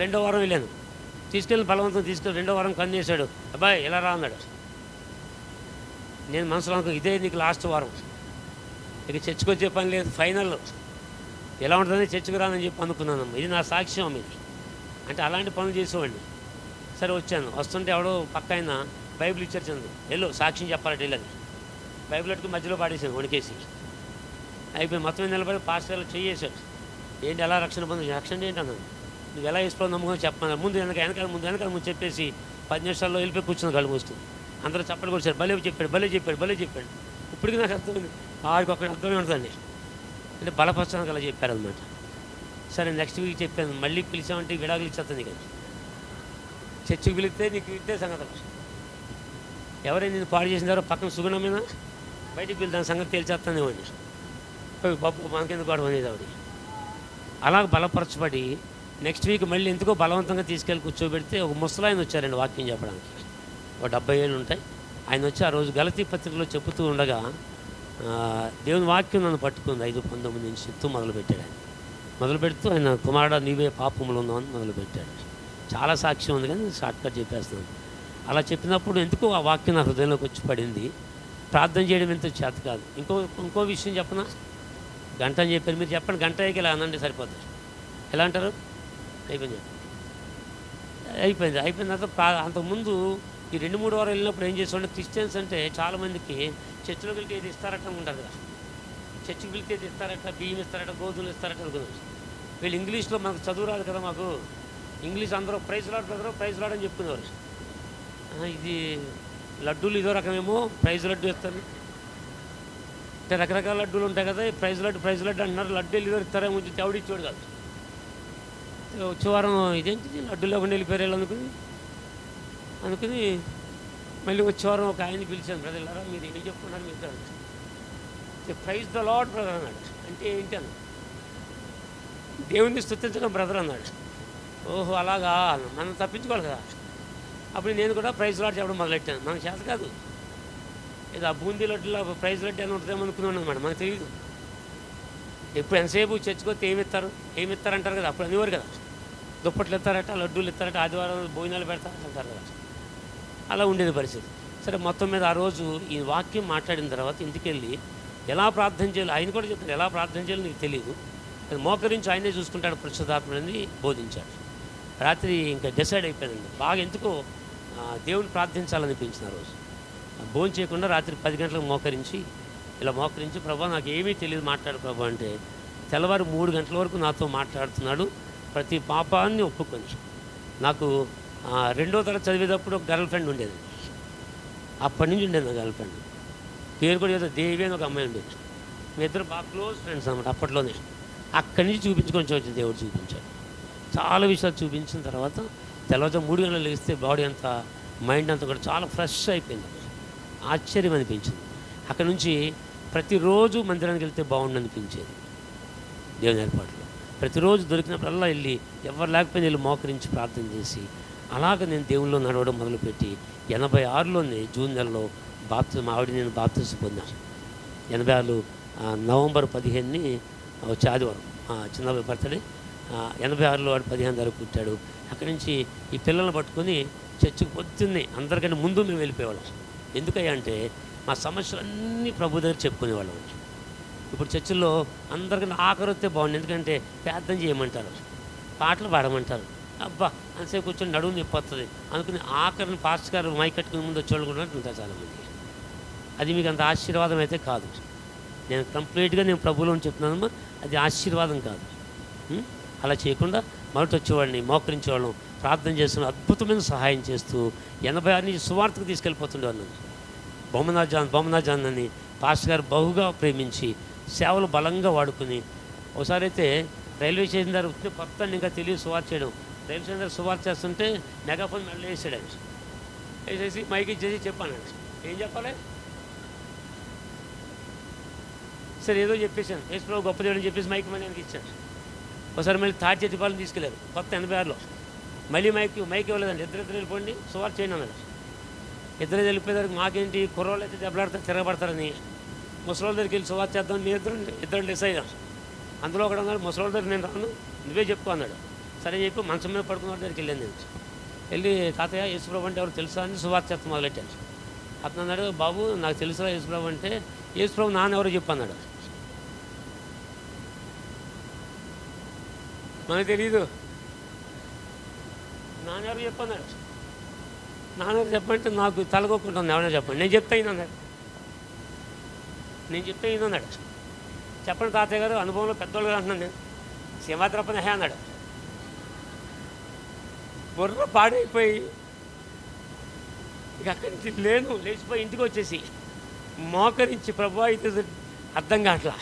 2వ వారం వెళ్ళాను, తీసుకెళ్ళి బలవంతం తీసుకెళ్ళి 2వ వారం కన్ను వేసాడు. అబ్బాయి ఎలా రా అన్నాడు. నేను మనసులో అనుకో ఇదే నీకు లాస్ట్ వారం, ఇక చర్చికి వచ్చే పని లేదు, ఫైనల్ ఎలా ఉంటుందని చర్చికి రానని చెప్పి అనుకున్నాను. ఇది నా సాక్ష్యం ఇది అంటే అలాంటి పనులు చేసేవాడిని. సరే వచ్చాను. వస్తుంటే ఎవడో పక్క ఆయన బైబిల్ ఇచ్చారు, చందు వెళ్ళు సాక్ష్యం చెప్పాలట వెళ్ళని. బైబిల్ అట్టుకు మధ్యలో పాడేసాను వణికేసి. అయిపోయి మొత్తం నిలబడి పాస్టర్లు చేసాడు. ఏంటి ఎలా రక్షణ పొంది, రక్షణ ఏంటి అన్నాను. నువ్వు ఎలా వేసుకోవాలి నమ్మకం చెప్పాను. ముందు వెనకాల ముందు చెప్పేసి 10 నిమిషాల్లో వెళ్ళిపోయి కూర్చుని కళ్ళు మూస్తుంది. అందరూ చప్పలు కొట్టారు. భలే చెప్పాడు. ఇప్పటికీ నాకు అర్థమైంది, ఆడికి ఒక్కటి అర్థమే ఉంటుందండి. అంటే బలపరచడానికి అలా చెప్పారనమాట. సరే నెక్స్ట్ వీక్ చెప్పాను, మళ్ళీ పిలిచామంటే విడాకులు ఇచ్చేస్తుంది కానీ చర్చికి పిలిస్తే నీకు ఇద్దే సంగతి. ఎవరైనా నేను పాడు చేసిన తర్వాత పక్కన సుగుణమైన బయటికి పిలిచి దాని సంగతి తేల్చేస్తానేవాడిని. బాబు మనకెందుకు గొడవ అనేది ఆవిడ. అలా బలపరచబడి నెక్స్ట్ వీక్ మళ్ళీ ఎందుకో బలవంతంగా తీసుకెళ్ళి కూర్చోబెడితే ఒక ముసలాయన వచ్చారండి వాక్యం చెప్పడానికి. ఒక 70 ఏళ్ళు ఉంటాయి. ఆయన వచ్చి ఆ రోజు గలతీ పత్రికలో చెబుతూ ఉండగా దేవుని వాక్యం నన్ను పట్టుకుంది. 5:19 నుంచి చెప్తూ మొదలుపెట్టాడు. ఆయన మొదలుపెడుతూ ఆయన కుమారుడా నీవే పాపములు ఉన్నామని మొదలుపెట్టాడు. చాలా సాక్ష్యం ఉంది కానీ షార్ట్కట్ చెప్పేస్తున్నాను. అలా చెప్పినప్పుడు ఎందుకో ఆ వాక్యం నా హృదయంలోకి వచ్చి పడింది. ప్రార్థన చేయడం ఎంతో చేత కాదు. ఇంకో విషయం చెప్పనా, గంట అని చెప్పారు, మీరు చెప్పండి గంట అయ్యాక ఇలా అనండి సరిపోతుంది. ఎలా అంటారు? అయిపోయిన తర్వాత అంతకుముందు ఈ 2-3 వారాలు వెళ్ళినప్పుడు ఏం చేసేవాళ్ళు, క్రిస్టియన్స్ అంటే చాలామందికి చర్చిలోకి వెళ్తే ఏది ఇస్తారట అనుకుంటారు కదా. చర్చికి వెళ్తే ఏది ఇస్తారట, బియ్యం ఇస్తారట, గోధుమలు ఇస్తారట అనుకున్నారు. వీళ్ళు ఇంగ్లీష్లో మనకు చదువు రాదు కదా, మాకు ఇంగ్లీష్ అందరూ ప్రైజ్ లాడ్ అని చెప్పుకునేవారు. ఇది లడ్డూలు ఇదో రకమేమో, ప్రైజ్ లడ్డు ఇస్తారు అంటే రకరకాల లడ్డూలు ఉంటాయి కదా, ప్రైజ్ లడ్డు అంటున్నారు. లడ్డూలు ఇదో ఇస్తారేమో తెవడిచ్చోడు కాదు. వచ్చే వారం ఇదేంటిది లడ్డు లేకుండా వెళ్ళిపోయారు అనుకుని మళ్ళీ వచ్చే వారం ఒక ఆయన్ని పిలిచాను. బ్రదర్లారా మీరు ఏం చెప్పుకున్నారు మీరు అంటే ప్రైజ్ ద లార్డ్ బ్రదర్ అన్నాడు. అంటే ఏంటి అన్న, దేవుణ్ణి స్తుతించడం బ్రదర్ అన్నాడు. ఓహో అలాగా, మనం తప్పించుకోవాలి కదా. అప్పుడు నేను కూడా ప్రైజ్ లార్డ్ చెప్పడం మొదలెట్టాను. మనకు చేత కాదు, ఏదో ఆ బూందీ లడ్డులో ప్రైజ్ లడ్డు అని ఉంటుందేమో అనుకున్నాను అనమాట. మనకు తెలియదు. ఎప్పుడు ఎంతసేపు చర్చికొస్తే ఏమిస్తారంటారు కదా, అప్పుడు అనేవారు కదా. దుప్పట్లు ఇస్తారట, లడ్డూలు ఇస్తారట, ఆదివారం భోజనాలు పెడతారట అంటారు కదా. అలా ఉండేది పరిస్థితి. సరే మొత్తం మీద ఆ రోజు ఈ వాక్యం మాట్లాడిన తర్వాత ఇంటికెళ్ళి ఎలా ప్రార్థన చేయాలి ఆయన కూడా చెప్తాడు. ఎలా ప్రార్థన చేయాలో నీకు తెలియదు, అది మోకరించి ఆయనే చూసుకుంటాడు పరిశుద్ధాత్మని బోధించాడు. రాత్రి ఇంకా డిసైడ్ అయిపోయిందండి. బాగా ఎందుకో దేవుని ప్రార్థించాలనిపించిన రోజు. భోజనం చేయకుండా రాత్రి 10 గంటలకు మోకరించి ప్రభా నాకు ఏమీ తెలియదు మాట్లాడు ప్రభా అంటే తెల్లవారు 3 గంటల వరకు నాతో మాట్లాడుతున్నాడు. ప్రతి పాపాన్ని ఒప్పుకొని. నాకు 2వ తరగతి చదివేటప్పుడు ఒక గర్ల్ ఫ్రెండ్ ఉండేది. అప్పటి నుంచి ఉండేది నా గర్ల్ ఫ్రెండ్. పేరు కూడా ఏదో దేవి అని ఒక అమ్మాయి ఉండేది. మీ ఇద్దరు బాగా క్లోజ్ ఫ్రెండ్స్ అన్నమాట అప్పట్లోనే. అక్కడి నుంచి చూపించుకొని వచ్చింది దేవుడు చూపించాడు. చాలా విషయాలు చూపించిన తర్వాత తెల్లవారుజాము 3 గంటలు లేస్తే బాడీ అంతా మైండ్ అంతా కూడా చాలా ఫ్రెష్ అయిపోయింది. ఆశ్చర్యం అనిపించింది. అక్కడ నుంచి ప్రతిరోజు మందిరానికి వెళ్తే బాగుండు అనిపించేది. దేవుని ఏర్పాట్లు ప్రతిరోజు దొరికినప్పుడల్లా వెళ్ళి ఎవరు లేకపోయినా వెళ్ళి మోకరించి ప్రార్థన చేసి అలాగ నేను దేవుల్లో నడవడం మొదలుపెట్టి 86లోనే జూన్ నెలలో ఆవిడ నేను బాప్తిసం పొందాను. 86 నవంబర్ 15ని వచ్చే ఆదివారం చిన్న బర్త్డే. 86లో వాడు 15 తారీఖు పుట్టాడు. అక్కడి నుంచి ఈ పిల్లల్ని పట్టుకొని చర్చికి పొద్దున్నే అందరికంటే ముందు మేము వెళ్ళిపోయేవాళ్ళం. ఎందుకయ్యా అంటే మా సమస్యలన్నీ ప్రభు దగ్గర చెప్పుకునేవాళ్ళం. ఇప్పుడు చర్చిల్లో అందరికన్నా ఆఖరిస్తే బాగుంది. ఎందుకంటే ప్రార్థన చేయమంటారు, పాటలు పాడమంటారు. అబ్బా అంతసేపు కూర్చొని నడుము నొప్పి వస్తుంది అనుకుని ఆఖరిని పాస్టర్ గారు మైక్ కట్టుకుని ముందు వచ్చేవాళ్ళు కూడా ఉంటారు చాలామంది. అది మీకు అంత ఆశీర్వాదం అయితే కాదు. నేను కంప్లీట్గా నేను ప్రభువులో చెప్తున్నానమ్మా, అది ఆశీర్వాదం కాదు. అలా చేయకుండా మొదట వచ్చేవాడిని మోకరించేవాళ్ళం, ప్రార్థన చేస్తున్న అద్భుతమైన సహాయం చేస్తూ 86 నుంచి సువార్తకు తీసుకెళ్ళిపోతుండేవాళ్ళు. బొమ్మనా జాన్ అని పాస్టర్ గారు బహుగా ప్రేమించి సేవలు బలంగా వాడుకుని ఒకసారి అయితే రైల్వే స్టేషన్ దగ్గర వచ్చిన కొత్త ఇంకా తెలియదు సువార్త చేయడం. రైల్వే స్టేషన్ దగ్గర సువార్త చేస్తుంటే మెగాఫోన్ మెడలో వేసాడు. ఆయన వేసేసి మైక్ ఇచ్చేసి చెప్పాను. ఏం చెప్పాలి? సరే ఏదో చెప్పేశాను, యేసుప్రభు గొప్ప దేవుడు అని చెప్పేసి మైక్ మళ్ళీ ఆయనకి ఇచ్చాను. ఒకసారి మళ్ళీ తాటి చెట్టుపాలను తీసుకెళ్ళారు కొత్త 86లో. మళ్ళీ మైక్ ఇవ్వలేదండి. ఇద్దరు వెళ్ళిపోండి సువార్త చేయండి అన్నాడు. ఇద్దరు వెళ్ళిపోయేదానికి మాకేంటి కుర్రోళ్ళు అయితే దెబ్బలాడతారు తిరగబడతారని ముసలోళ్ళ దగ్గరికి వెళ్ళి సువార్త చేద్దామని నేను ఇద్దరు డిసైడ్ అయ్యాం. అందులో ఒకడు అన్నాడు, ముసలోళ్ళ దగ్గర నేను రాను, నువ్వే చెప్పు అన్నాడు. సరే చెప్పి మంచం మీద పడుకున్న వాళ్ళ దగ్గరికి వెళ్ళాను. నేను వెళ్ళి తాతయ్య యేసుప్రభు అంటే ఎవరు తెలుసా అని సువార్త చేస్తాం మొదలెట్టాను. అతను అన్నాడు, బాబు నాకు తెలుసా యేసుప్రభు అంటే. యేసుప్రభు నాన్న ఎవరో చెప్పు అన్నాడు. మనకు తెలీదు. నాన్నెవరు చెప్పన్నాడు. నాన్నగారు చెప్పంటే నాకు తలగొక్కుంటుంది. ఎవరైనా చెప్పండి. నేను చెప్తే అన్నాడు. చెప్పండి తాతయ్య గారు, అనుభవంలో పెద్దోళ్ళు గారు అంటున్నాను నేను. సింహాద్రపన హే అన్నాడు. బుర్ర పాడైపోయి ఇక అక్కడి నుంచి లేచిపోయి ఇంటికి వచ్చేసి మోకరించి ప్రభు అయితే అర్థం కావట్లా.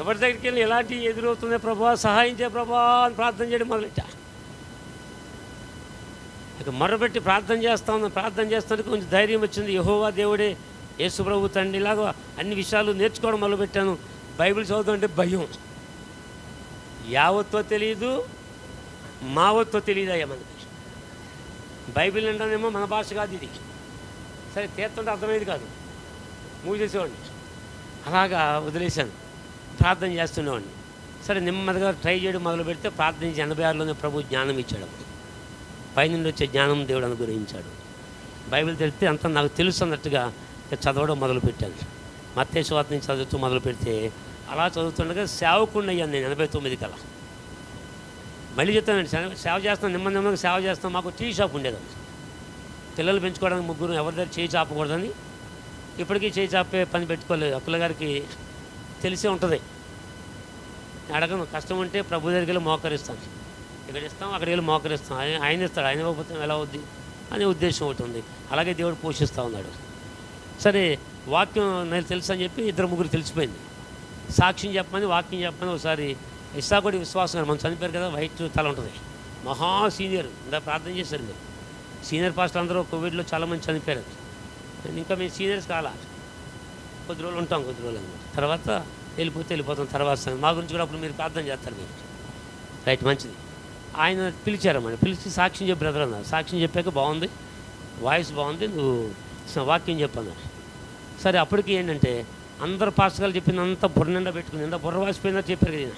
ఎవరి దగ్గరికి వెళ్ళి ఎలాంటి ఎదురవుతుందో ప్రభా సహాయం చే ప్రభా అని ప్రార్థన చేయడం మొదలెట్టా. ఇక మొరబెట్టి ప్రార్థన చేస్తానికి కొంచెం ధైర్యం వచ్చింది. యెహోవా దేవుడే యేసు ప్రభు తండ్రిలాగా అన్ని విషయాలు నేర్చుకోవడం మొదలుపెట్టాను. బైబిల్ చదువుతుంటే భయం. యావత్తో తెలియదు, మావత్తో తెలియదు అయ్యా మనకి. బైబిల్ అంటానేమో మన భాష కాదు ఇది. సరే తీర్థంటే అర్థమయ్యేది కాదు, మూసేసేవాడిని. అలాగా వదిలేశాను. ప్రార్థన చేస్తున్నవాడిని. సరే నెమ్మదిగా ట్రై చేయడం మొదలు పెడితే ప్రార్థించి 86లోనే ప్రభు జ్ఞానం ఇచ్చాడు. పైనుండి వచ్చే జ్ఞానం దేవుడు అనుగ్రహించాడు. బైబిల్ తెలిస్తే అంతా నాకు తెలుసు అన్నట్టుగా చదవడం మొదలుపెట్టాను. మత్తయి సువార్త నుంచి చదువుతూ మొదలు పెడితే అలా చదువుతుండగా సేవకుండా అయ్యాను నేను 89 కల్లా. మళ్ళీ చెప్తానండి, సేవ చేస్తాను, నెమ్మదిగా సేవ చేస్తాను. మాకు టీ షాప్ ఉండేది. పిల్లలు పెంచుకోవడానికి ముగ్గురు ఎవరి దగ్గర చేయి చాపకూడదని ఇప్పటికీ చేయి చాపే పని పెట్టుకోలేదు. అప్పుల గారికి తెలిసే ఉంటుంది. అడగను, కష్టం ఉంటే ప్రభు దగ్గరికి వెళ్ళి మోకరిస్తాను. ఇక్కడ ఇస్తాం, అక్కడికి వెళ్ళి మోకరిస్తాం. ఆయన ఇస్తాడు, ఆయన ఇవ్వకపోతే ఎలా అవుద్ది అనే ఉద్దేశం ఒకటి ఉంది. అలాగే దేవుడు పోషిస్తూ ఉన్నాడు. సరే వాక్యం నేను తెలుసు అని చెప్పి 2-3 తెలిసిపోయింది. సాక్ష్యం చెప్పమని వాక్యం చెప్పమని ఒకసారి ఇస్సాకుడి విశ్వాసం గారు మనం చనిపోయారు కదా, వైట్ తల ఉంటుంది, మహా సీనియర్. ఇందా ప్రార్థన చేశారు మీరు. సీనియర్ పాస్టర్ అందరూ కోవిడ్లో చాలామంది చనిపోయారు. ఇంకా మేము సీనియర్స్ కాలా, కొద్ది రోజులు ఉంటాం, కొద్ది రోజులు అనమాట. తర్వాత వెళ్ళిపోతాం. తర్వాత మా గురించి కూడా అప్పుడు మీరు ప్రార్థన చేస్తారు మీరు. రైట్, మంచిది. ఆయన పిలిచారన్నమాట. పిలిచి సాక్ష్యం చెప్పి బ్రదర్ అన్నారు. సాక్ష్యం చెప్పాక బాగుంది, వాయిస్ బాగుంది, నువ్వు వాక్యం చెప్పన్నారు. సరే అప్పటికి ఏంటంటే అందరు పాస్టర్లు చెప్పిందంతా బుర్ర నిండా పెట్టుకుని ఎంత బుర్ర వాసిపోయిందని చెప్పారు కదా.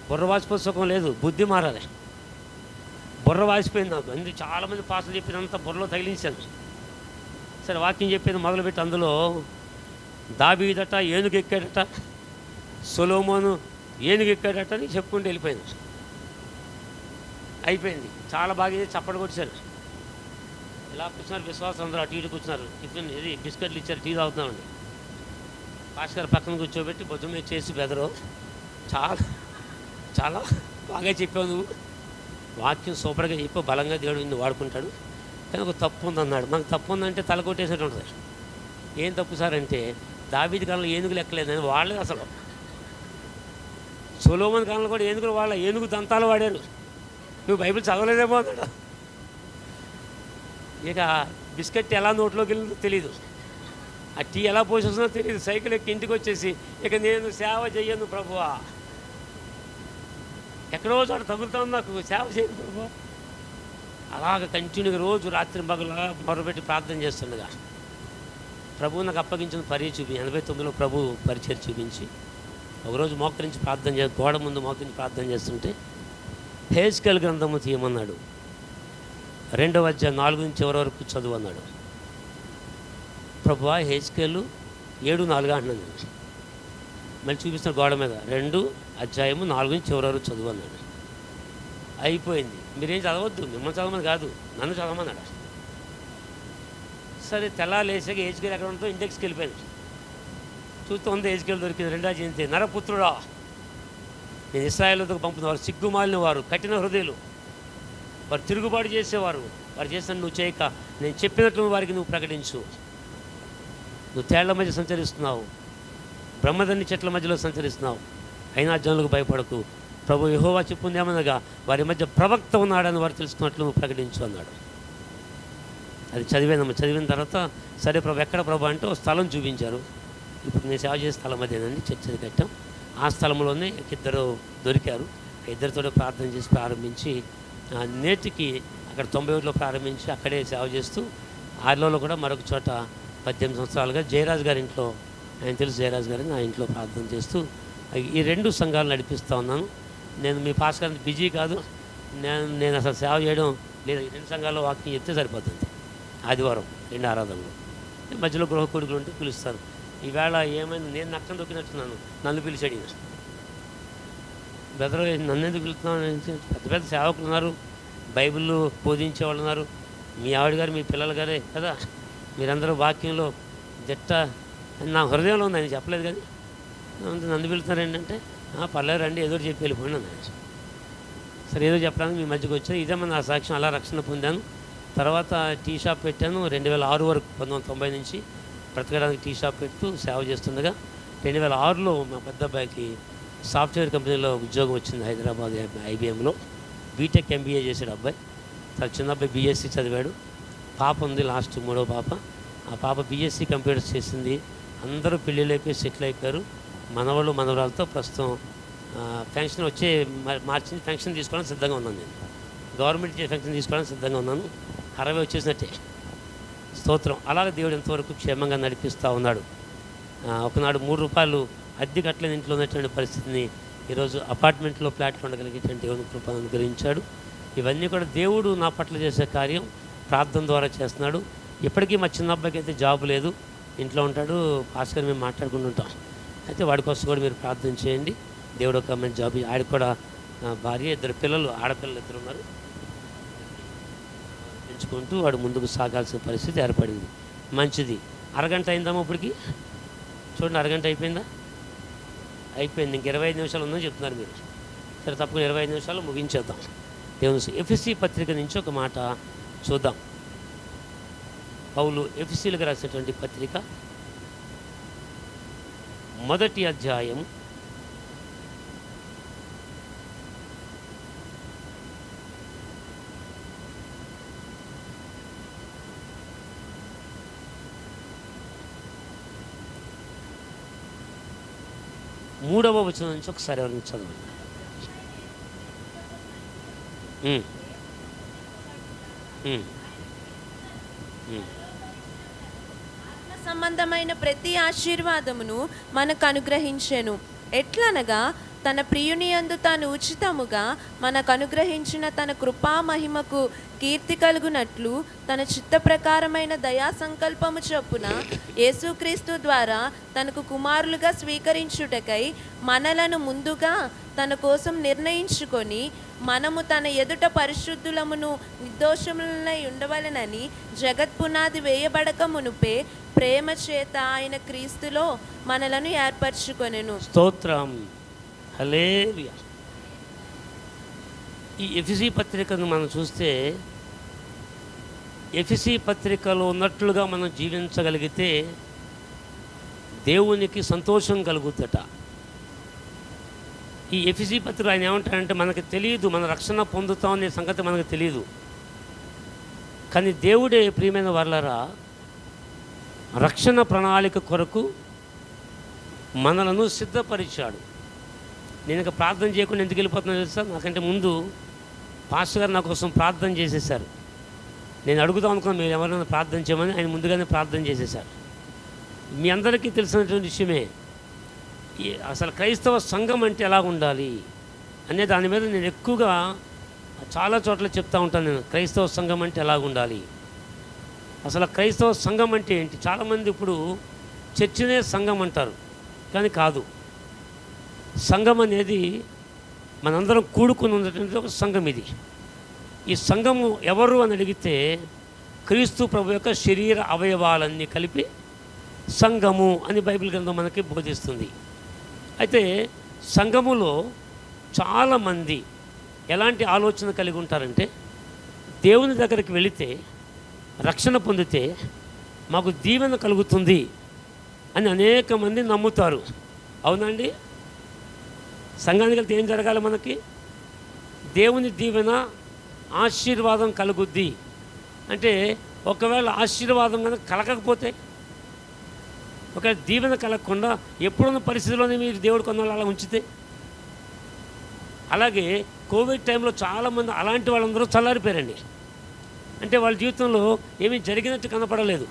బుర్ర వాసిపోతే సుఖం లేదు, బుద్ధి మారాలి. బుర్ర వాసిపోయింది నాకు. అందుకు చాలామంది పాస్టర్లు చెప్పినంత బుర్రలో తగిలించాను. సరే వాక్యం చెప్పేది మొదలుపెట్టి అందులో దావీదట ఏనుగు ఎక్కాడట, సొలొమోను ఏనుగు ఎక్కాడట అని చెప్పుకుంటూ వెళ్ళిపోయింది. అయిపోయింది. చాలా బాగా చప్పటి కొట్టారు. ఇలా కూర్చున్నారు విశ్వాసం అందరూ, అటు ఇటు కూర్చున్నారు. టిఫిన్ ఇది బిస్కెట్లు ఇచ్చారు, టీ తాగుతున్నామండి. పాస్టర్ గారు పక్కన కూర్చోబెట్టి బొజ్జు మీద చేసి బెదరు, చాలా చాలా బాగా చెప్పావు నువ్వు, వాక్యం సూపర్గా చెప్పి బలంగా దేవుడు నిన్ను వాడుకుంటాడు, కానీ ఒక తప్పు ఉందన్నాడు. మనకు తప్పు ఉందంటే తల కొట్టేసేట్టు ఉంటుంది. ఏం తప్పు సార్ అంటే దావీదు కాలంలో ఏనుగులు ఎక్కలేదని వాళ్ళే అసలు. సొలొమోను కాలంలో కూడా ఏనుగులు వాళ్ళ ఏనుగు దంతాలు వాడారు. నువ్వు బైబిల్ చదవలేదేమో అన్నాడు. ఇక బిస్కెట్ ఎలా నోట్లోకి వెళ్ళిందో తెలీదు, ఆ టీ ఎలా పోసేస్తుందో తెలియదు. సైకిల్ ఎక్కి ఇంటికి వచ్చేసి ఇక నేను సేవ చెయ్యను ప్రభువా, ఎక్కడో చోట తగులుతాను, నాకు సేవ చేయను ప్రభువా. అలాగ కంటిన్యూగా రోజు రాత్రి పగలుగా మొదలుపెట్టి ప్రార్థన చేస్తుండగా ప్రభువు నాకు అప్పగించిన పరిచయం 89లో ప్రభు పరిచయం చూపించి ఒకరోజు మోకరించి ప్రార్థన గోడ ముందు మోకరించి ప్రార్థన చేస్తుంటే హెజ్కేలు గ్రంథము తీయమన్నాడు. 2వ అధ్యాయం 4 నుంచి చివరి వరకు చదువు అన్నాడు. ప్రభువా హెజ్కేలు 7:4 అంటున్నాను. మళ్ళీ చూపిస్తున్న గోడ మీద 2 అధ్యాయము 4 నుంచి చివరి వరకు చదువు అన్నాడు. అయిపోయింది. మీరేం చదవద్దు, మిమ్మల్ని చదవమని కాదు, నన్ను చదవమన్నాడు. సరే తెల్లాలేసాక హెజ్కేలు ఎక్కడ ఉంటుందో ఇండెక్స్కి వెళ్ళిపోయింది. చూస్తూ ఉంది హెజ్కేలు దొరికింది. 2వ అధ్యాయం, నరపుత్రుడా, నేను ఇశ్రాయేలుతో పంపుతున్న వారు సిగ్గుమాలిన వారు, కఠిన హృదయులు, వారు తిరుగుబాటు చేసేవారు, వారు చేసిన నువ్వు చేయక నేను చెప్పినట్లు వారికి నువ్వు ప్రకటించు. నువ్వు తేళ్ల మధ్య సంచరిస్తున్నావు, బ్రహ్మదన్ని చెట్ల మధ్యలో సంచరిస్తున్నావు, అయినా జనులకు భయపడకు. ప్రభు యెహోవా చెప్పింది ఏమనగా వారి మధ్య ప్రవక్త ఉన్నాడని వారు తెలుసుకున్నట్లు నువ్వు ప్రకటించు అన్నాడు. అది చదివిన తర్వాత సరే ప్రభు ఎక్కడ ప్రభు అంటే ఒక స్థలం చూపించారు. ఇప్పుడు నేను సేవ చేసే స్థలం అదేనండి, చర్చది కట్టాం. ఆ స్థలంలోనే ఇద్దరు దొరికారు. ఇద్దరితో ప్రార్థన చేసి ప్రారంభించి నేటికి అక్కడ 91లో ప్రారంభించి అక్కడే సేవ చేస్తూ ఆర్లోలో కూడా మరొక చోట 18 సంవత్సరాలుగా జయరాజు గారి ఇంట్లో, ఆయన తెలుసు జయరాజు గారిని, నా ఇంట్లో ప్రార్థన చేస్తూ ఈ 2 సంఘాలు నడిపిస్తూ ఉన్నాను. నేను మీ పాస్ గారిని బిజీ కాదు, నేను అసలు సేవ చేయడం లేదా. ఈ 2 సంఘాల్లో వాకింగ్ చెప్తే సరిపోతుంది. ఆదివారం 2 ఆరాధనలు, మధ్యలో గృహ కొడుకులు ఉంటే పిలుస్తారు. ఈవేళ ఏమైనా నేను నక్కను దొక్కినట్టున్నాను, నన్ను పిలిచి అడిగిన బ్రదర్ నన్ను ఎందుకు పిలుస్తున్నాను? పెద్ద పెద్ద సేవకులు ఉన్నారు, బైబిల్ బోధించే వాళ్ళు ఉన్నారు, మీ ఆవిడ గారు మీ పిల్లల గారే కదా, మీరందరూ వాక్యంలో జట్ట నా హృదయంలో ఉంది, ఆయన చెప్పలేదు కానీ నన్ను పిలుస్తున్నారు ఏంటంటే పర్లేదు రండి ఏదో చెప్పి వెళ్ళిపోయినా. సరే ఏదో చెప్పడానికి మీ మధ్యకి వచ్చాను. ఇదే మన నా సాక్ష్యం. అలా రక్షణ పొందాను. తర్వాత టీ షాప్ పెట్టాను 2006 వరకు. 1990 నుంచి బ్రతకడానికి టీ షాప్ పెడుతూ సేవ చేస్తుండగా 2006లో మా పెద్ద అబ్బాయికి సాఫ్ట్వేర్ కంపెనీలో ఉద్యోగం వచ్చింది హైదరాబాద్ IBMలో. బీటెక్ MBA చేశాడు అబ్బాయి. చాలా చిన్న అబ్బాయి BSc చదివాడు. పాప ఉంది, లాస్ట్ 3వ పాప. ఆ పాప BSc కంప్యూటర్స్ చేసింది. అందరూ పెళ్ళిళ్ళు అయిపోయి సెటిల్ అయిపోయారు. మనవాళ్ళు మనవరాలతో ప్రస్తుతం పెన్షన్ వచ్చే మార్చి పెన్షన్ తీసుకోవడానికి సిద్ధంగా ఉన్నాను. నేను గవర్నమెంట్ పెన్షన్ తీసుకోవడానికి సిద్ధంగా ఉన్నాను. 60 వచ్చేసినట్టే. స్తోత్రం. అలాగే దేవుడు ఎంతవరకు క్షేమంగా నడిపిస్తూ ఉన్నాడు. ఒకనాడు 3 రూపాయలు అద్దె కట్టలేని ఇంట్లో ఉన్నటువంటి పరిస్థితిని ఈరోజు అపార్ట్మెంట్లో ఫ్లాట్లో ఉండగలిగేటువంటి దేవుని కృప అనుగ్రహించాడు. ఇవన్నీ కూడా దేవుడు నా పట్ల చేసే కార్యం ప్రార్థన ద్వారా చేస్తున్నాడు. ఇప్పటికీ మా చిన్న అబ్బాయికి అయితే జాబ్ లేదు, ఇంట్లో ఉంటాడు. భాస్కర్ మేము మాట్లాడుకుంటుంటాం. అయితే వాడి కోసం కూడా మీరు ప్రార్థన చేయండి. దేవుడు ఒక మంచి జాబ్, ఆడికి కూడా భార్య, 2 పిల్లలు, ఆడపిల్లలు 2 ఉన్నారు. పెంచుకుంటూ వాడు ముందుకు సాగాల్సిన పరిస్థితి ఏర్పడింది. మంచిది. అరగంట అయిందమ్మా ఇప్పటికి? చూడండి, అరగంట అయిపోయిందా? అయిపోయింది. ఇంక 25 నిమిషాలు ఉందని చెప్తున్నారు మీరు. సరే తప్పకుండా 25 నిమిషాలు ముగించేద్దాం. దేవుని ఎఫెసీ పత్రిక నుంచి ఒక మాట చూద్దాం. పౌలు ఎఫెసీలకు రాసినటువంటి పత్రిక 1వ అధ్యాయం 3వ వచనం నుంచి ఒకసారి ఎవరిని చదవండి. సంబంధమైన ప్రతి ఆశీర్వాదమును మనకు అనుగ్రహించెను. ఎట్లనగా తన ప్రియుని యందు తాను ఉచితముగా మనకు అనుగ్రహించిన తన కృపా మహిమకు కీర్తి కలుగునట్లు తన చిత్త ప్రకారమైన దయా సంకల్పము చొప్పున యేసుక్రీస్తు ద్వారా తనకు కుమారులుగా స్వీకరించుటకై మనలను ముందుగా తన కోసం నిర్ణయించుకొని మనము తన ఎదుట పరిశుద్ధులమును నిర్దోషములనై ఉండవలెనని జగత్పునాది వేయబడక మునుపే ప్రేమ చేత ఆయన క్రీస్తులో మనలను ఏర్పరచుకొనెను. స్తోత్రం. హల్లెలూయా. ఈ ఎఫెసీ పత్రికను మనం చూస్తే ఎఫెసీ పత్రికలో ఉన్నట్లుగా మనం జీవించగలిగితే దేవునికి సంతోషం కలుగుద్దట. ఈ ఎఫెసీ పత్రికలో ఆయన ఏమంటాడంటే, మనకు తెలియదు మన రక్షణ పొందుతాం అనే సంగతి మనకు తెలియదు, కానీ దేవుడే ప్రియమైన వాళ్ళరా రక్షణ ప్రణాళిక కొరకు మనలను సిద్ధపరిచాడు. నేను ఇక ప్రార్థన చేయకుండా ఎందుకు వెళ్ళిపోతున్నాను తెలుసా? నాకంటే ముందు పాస్టర్ గారు నా కోసం ప్రార్థన చేసేసారు. నేను అడుగుదాం అనుకున్నాను మీరు ఎవరైనా ప్రార్థన చేయమని, ఆయన ముందుగానే ప్రార్థన చేసేసారు. మీ అందరికీ తెలిసినటువంటి విషయమే, అసలు క్రైస్తవ సంఘం అంటే ఎలా ఉండాలి అనే దాని మీద నేను ఎక్కువగా చాలా చోట్ల చెప్తూ ఉంటాను. నేను క్రైస్తవ సంఘం అంటే ఎలా ఉండాలి, అసలు క్రైస్తవ సంఘం అంటే ఏంటి. చాలామంది ఇప్పుడు చర్చినే సంఘం అంటారు, కానీ కాదు. సంఘం అనేది మనందరం కూడుకుని ఉన్నటువంటి ఒక సంఘం. ఇది ఈ సంఘము ఎవరు అని అడిగితే క్రీస్తు ప్రభు యొక్క శరీర అవయవాలన్నీ కలిపి సంఘము అని బైబిల్ గ్రంథం మనకి బోధిస్తుంది. అయితే సంఘములో చాలామంది ఎలాంటి ఆలోచన కలిగి ఉంటారంటే, దేవుని దగ్గరికి వెళితే రక్షణ పొందితే మాకు దీవెన కలుగుతుంది అని అనేక మంది నమ్ముతారు. అవునండి? సంఘానికి వెళ్తే ఏం జరగాలి? మనకి దేవుని దీవెన ఆశీర్వాదం కలుగుద్ది అంటే, ఒకవేళ ఆశీర్వాదం కనుక కలగకపోతే, ఒకవేళ దీవెన కలగకుండా ఎప్పుడున్న పరిస్థితిలోనే మీరు దేవుడు కొన్నాళ్ళు అలా ఉంచితే, అలాగే కోవిడ్ టైంలో చాలామంది అలాంటి వాళ్ళందరూ చల్లారిపోయారండి. అంటే వాళ్ళ జీవితంలో ఏమీ జరిగినట్టు కనపడలేదు.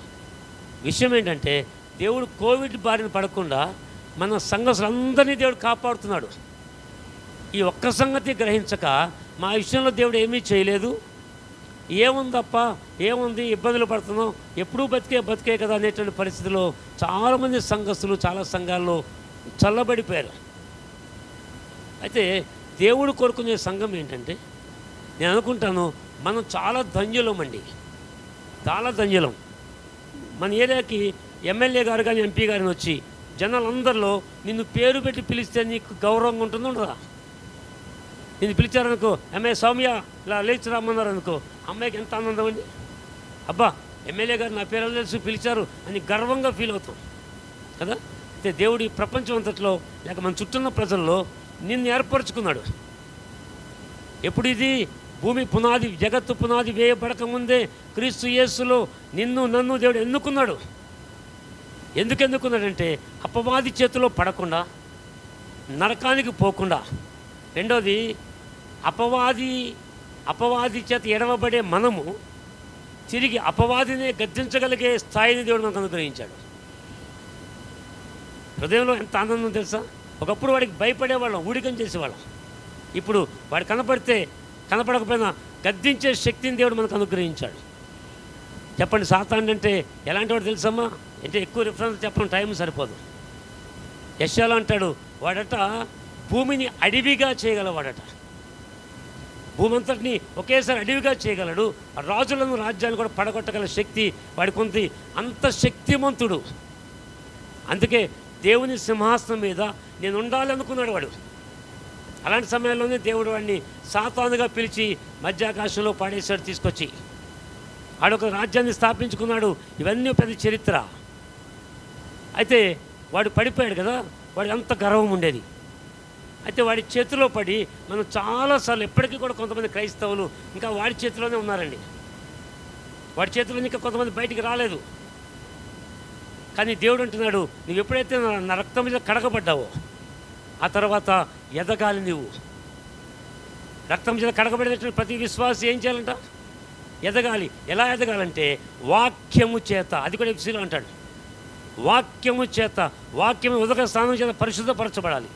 విషయం ఏంటంటే, దేవుడు కోవిడ్ బారిన పడకుండా మన సంఘస్థులందరినీ దేవుడు కాపాడుతున్నాడు. ఈ ఒక్క సంగతి గ్రహించక మా విషయంలో దేవుడు ఏమీ చేయలేదు, ఏముందప్ప ఏముంది, ఇబ్బందులు పడుతున్నాం, ఎప్పుడూ బతికే కదా అనేటువంటి పరిస్థితిలో చాలామంది సంఘస్థులు చాలా సంఘాల్లో చల్లబడిపోయారు. అయితే దేవుడు కోరుకునే సంఘం ఏంటంటే, నేను అనుకుంటాను మనం చాలా ధన్యులమండి, చాలా ధన్యులం. మన ఏరియాకి ఎమ్మెల్యే గారు కానీ ఎంపీ గారిని వచ్చి జనాలందరిలో నిన్ను పేరు పెట్టి పిలిస్తే నీకు గౌరవంగా ఉంటుంది ఉండదా? నిన్ను పిలిచారనుకో, అమ్మాయి సౌమ్య ఇలా లేచి రమ్మన్నారు అనుకో, అమ్మాయికి ఎంత ఆనందం అండి. అబ్బా ఎమ్మెల్యే గారు నా పేరు తెలిసి పిలిచారు అని గర్వంగా ఫీల్ అవుతాం కదా. అయితే దేవుడు ఈ ప్రపంచం అంతట్లో లేక మన చుట్టూన్న ప్రజల్లో నిన్ను ఏర్పరచుకున్నాడు. ఎప్పుడు ఇది భూమి పునాది జగత్తు పునాది వేయబడక ముందే క్రీస్తు యేసులో నిన్ను నన్ను దేవుడు ఎన్నుకున్నాడు. ఎందుకు ఎన్నుకున్నాడంటే అపవాది చేతిలో పడకుండా, నరకానికి పోకుండా. రెండోది, అపవాది చేత ఎడవబడే మనము తిరిగి అపవాదినే గద్దించగలిగే స్థాయిని దేవుడు మనకు అనుగ్రహించాడు. హృదయంలో ఎంత ఆనందం తెలుసా? ఒకప్పుడు వాడికి భయపడేవాళ్ళం, ఊడికం చేసేవాళ్ళం. ఇప్పుడు వాడు కనపడకపోయినా గద్దించే శక్తిని దేవుడు మనకు అనుగ్రహించాడు. చెప్పండి, సాతాను అంటే ఎలాంటి వాడు తెలుసమ్మా? అంటే ఎక్కువ రిఫరెన్స్ చెప్పడం టైం సరిపోదు. యెషయాలో అంటాడు, వాడట భూమిని అడవిగా చేయగలవాడట. భూమి అంతటిని ఒకేసారి అడవిగా చేయగలడు. రాజులను రాజ్యాన్ని కూడా పడగొట్టగల శక్తి వాడికి ఉంది. అంత శక్తిమంతుడు. అందుకే దేవుని సింహాసనం మీద నేను ఉండాలి అనుకున్నాడు వాడు. అలాంటి సమయంలోనే దేవుడు వాడిని సాతానుగా పిలిచి మధ్యాకాశంలో పాడేశాడు తీసుకొచ్చి. ఆడొక రాజ్యాన్ని స్థాపించుకున్నాడు. ఇవన్నీ పెద్ద చరిత్ర. అయితే వాడు పడిపోయాడు కదా, వాడికి అంత గర్వం ఉండేది. అయితే వాడి చేతిలో పడి మనం చాలాసార్లు ఎప్పటికీ కూడా కొంతమంది క్రైస్తవులు ఇంకా వాడి చేతిలోనే ఉన్నారండి. వాడి చేతిలో ఇంకా కొంతమంది బయటికి రాలేదు. కానీ దేవుడు అంటున్నాడు, నువ్వు ఎప్పుడైతే నా రక్తం మీద కడగబడ్డావో ఆ తర్వాత ఎదగాలి. నువ్వు రక్తం మీద కడగబడినటువంటి ప్రతి విశ్వాసి ఏం చేయాలంట? ఎదగాలి. ఎలా ఎదగాలంటే వాక్యము చేత. అది కూడా ఎఫెసీలో అంటాడు, వాక్యము చేత. వాక్యము ఉదక స్నానం చేత పరిశుద్ధపరచబడాలి.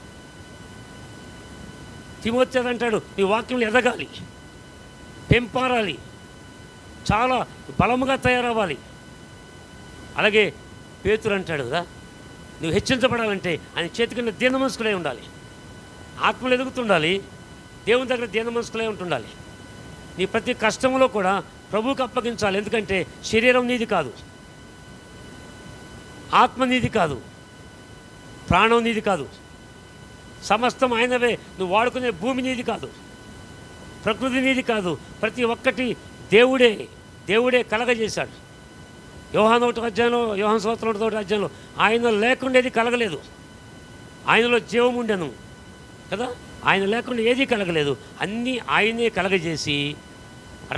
తిమోతి అంటాడు, నీ వాక్యంలో ఎదగాలి, పెంపారాలి, చాలా బలముగా తయారవ్వాలి. అలాగే పేతురు అంటాడు కదా, నువ్వు హెచ్చించబడాలంటే ఆయన చేతి కింద దీన మనస్కులై ఉండాలి, ఆత్మలు ఎదుగుతుండాలి, దేవుని దగ్గర దీన మనస్కులై ఉంటుండాలి. నీ ప్రతి కష్టంలో కూడా ప్రభువుకి అప్పగించాలి. ఎందుకంటే శరీరం నీది కాదు, ఆత్మ నీది కాదు, ప్రాణం నీది కాదు, సమస్తం ఆయనవే. నువ్వు వాడుకునే భూమి నీది కాదు, ప్రకృతి నీది కాదు. ప్రతి ఒక్కటి దేవుడే కలగజేశాడు. యోహాను 1 అధ్యాయంలో, యోహాను సువార్త 1 అధ్యాయంలో ఆయన లేకుండా ఏది కలగలేదు, ఆయనలో జీవం ఉండెను కదా, ఆయన లేకుండా ఏది కలగలేదు, అన్నీ ఆయనే కలగజేసి,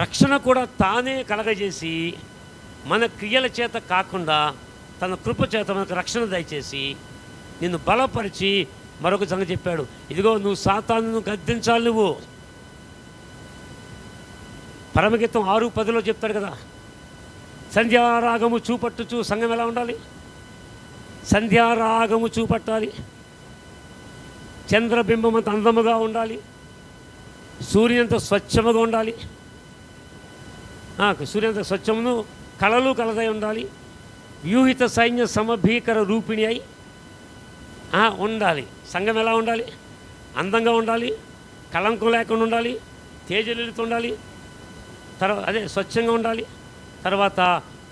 రక్షణ కూడా తానే కలగజేసి, మన క్రియల చేత కాకుండా తన కృప చేత మనకు రక్షణ దయచేసి నిన్ను బలపరిచి మరొక సంగతి చెప్పాడు. ఇదిగో నువ్వు సాతానును గద్దించాలి. నువ్వు పరమగీతం 6:10లో చెప్తాడు కదా, సంధ్యారాగము చూపట్టుచు సంఘం ఎలా ఉండాలి? సంధ్యారాగము చూపట్టాలి, చంద్రబింబం అంత అందముగా ఉండాలి, సూర్యునంత స్వచ్ఛముగా ఉండాలి, సూర్యునంత స్వచ్ఛమును కళలు కలదై ఉండాలి, వ్యూహిత సైన్య సమభీకర రూపిణి అయి ఉండాలి. సంఘం ఎలా ఉండాలి? అందంగా ఉండాలి, కళంకం లేకుండా ఉండాలి, తేజలితో ఉండాలి, తర్వాత అదే స్వచ్ఛంగా ఉండాలి. తర్వాత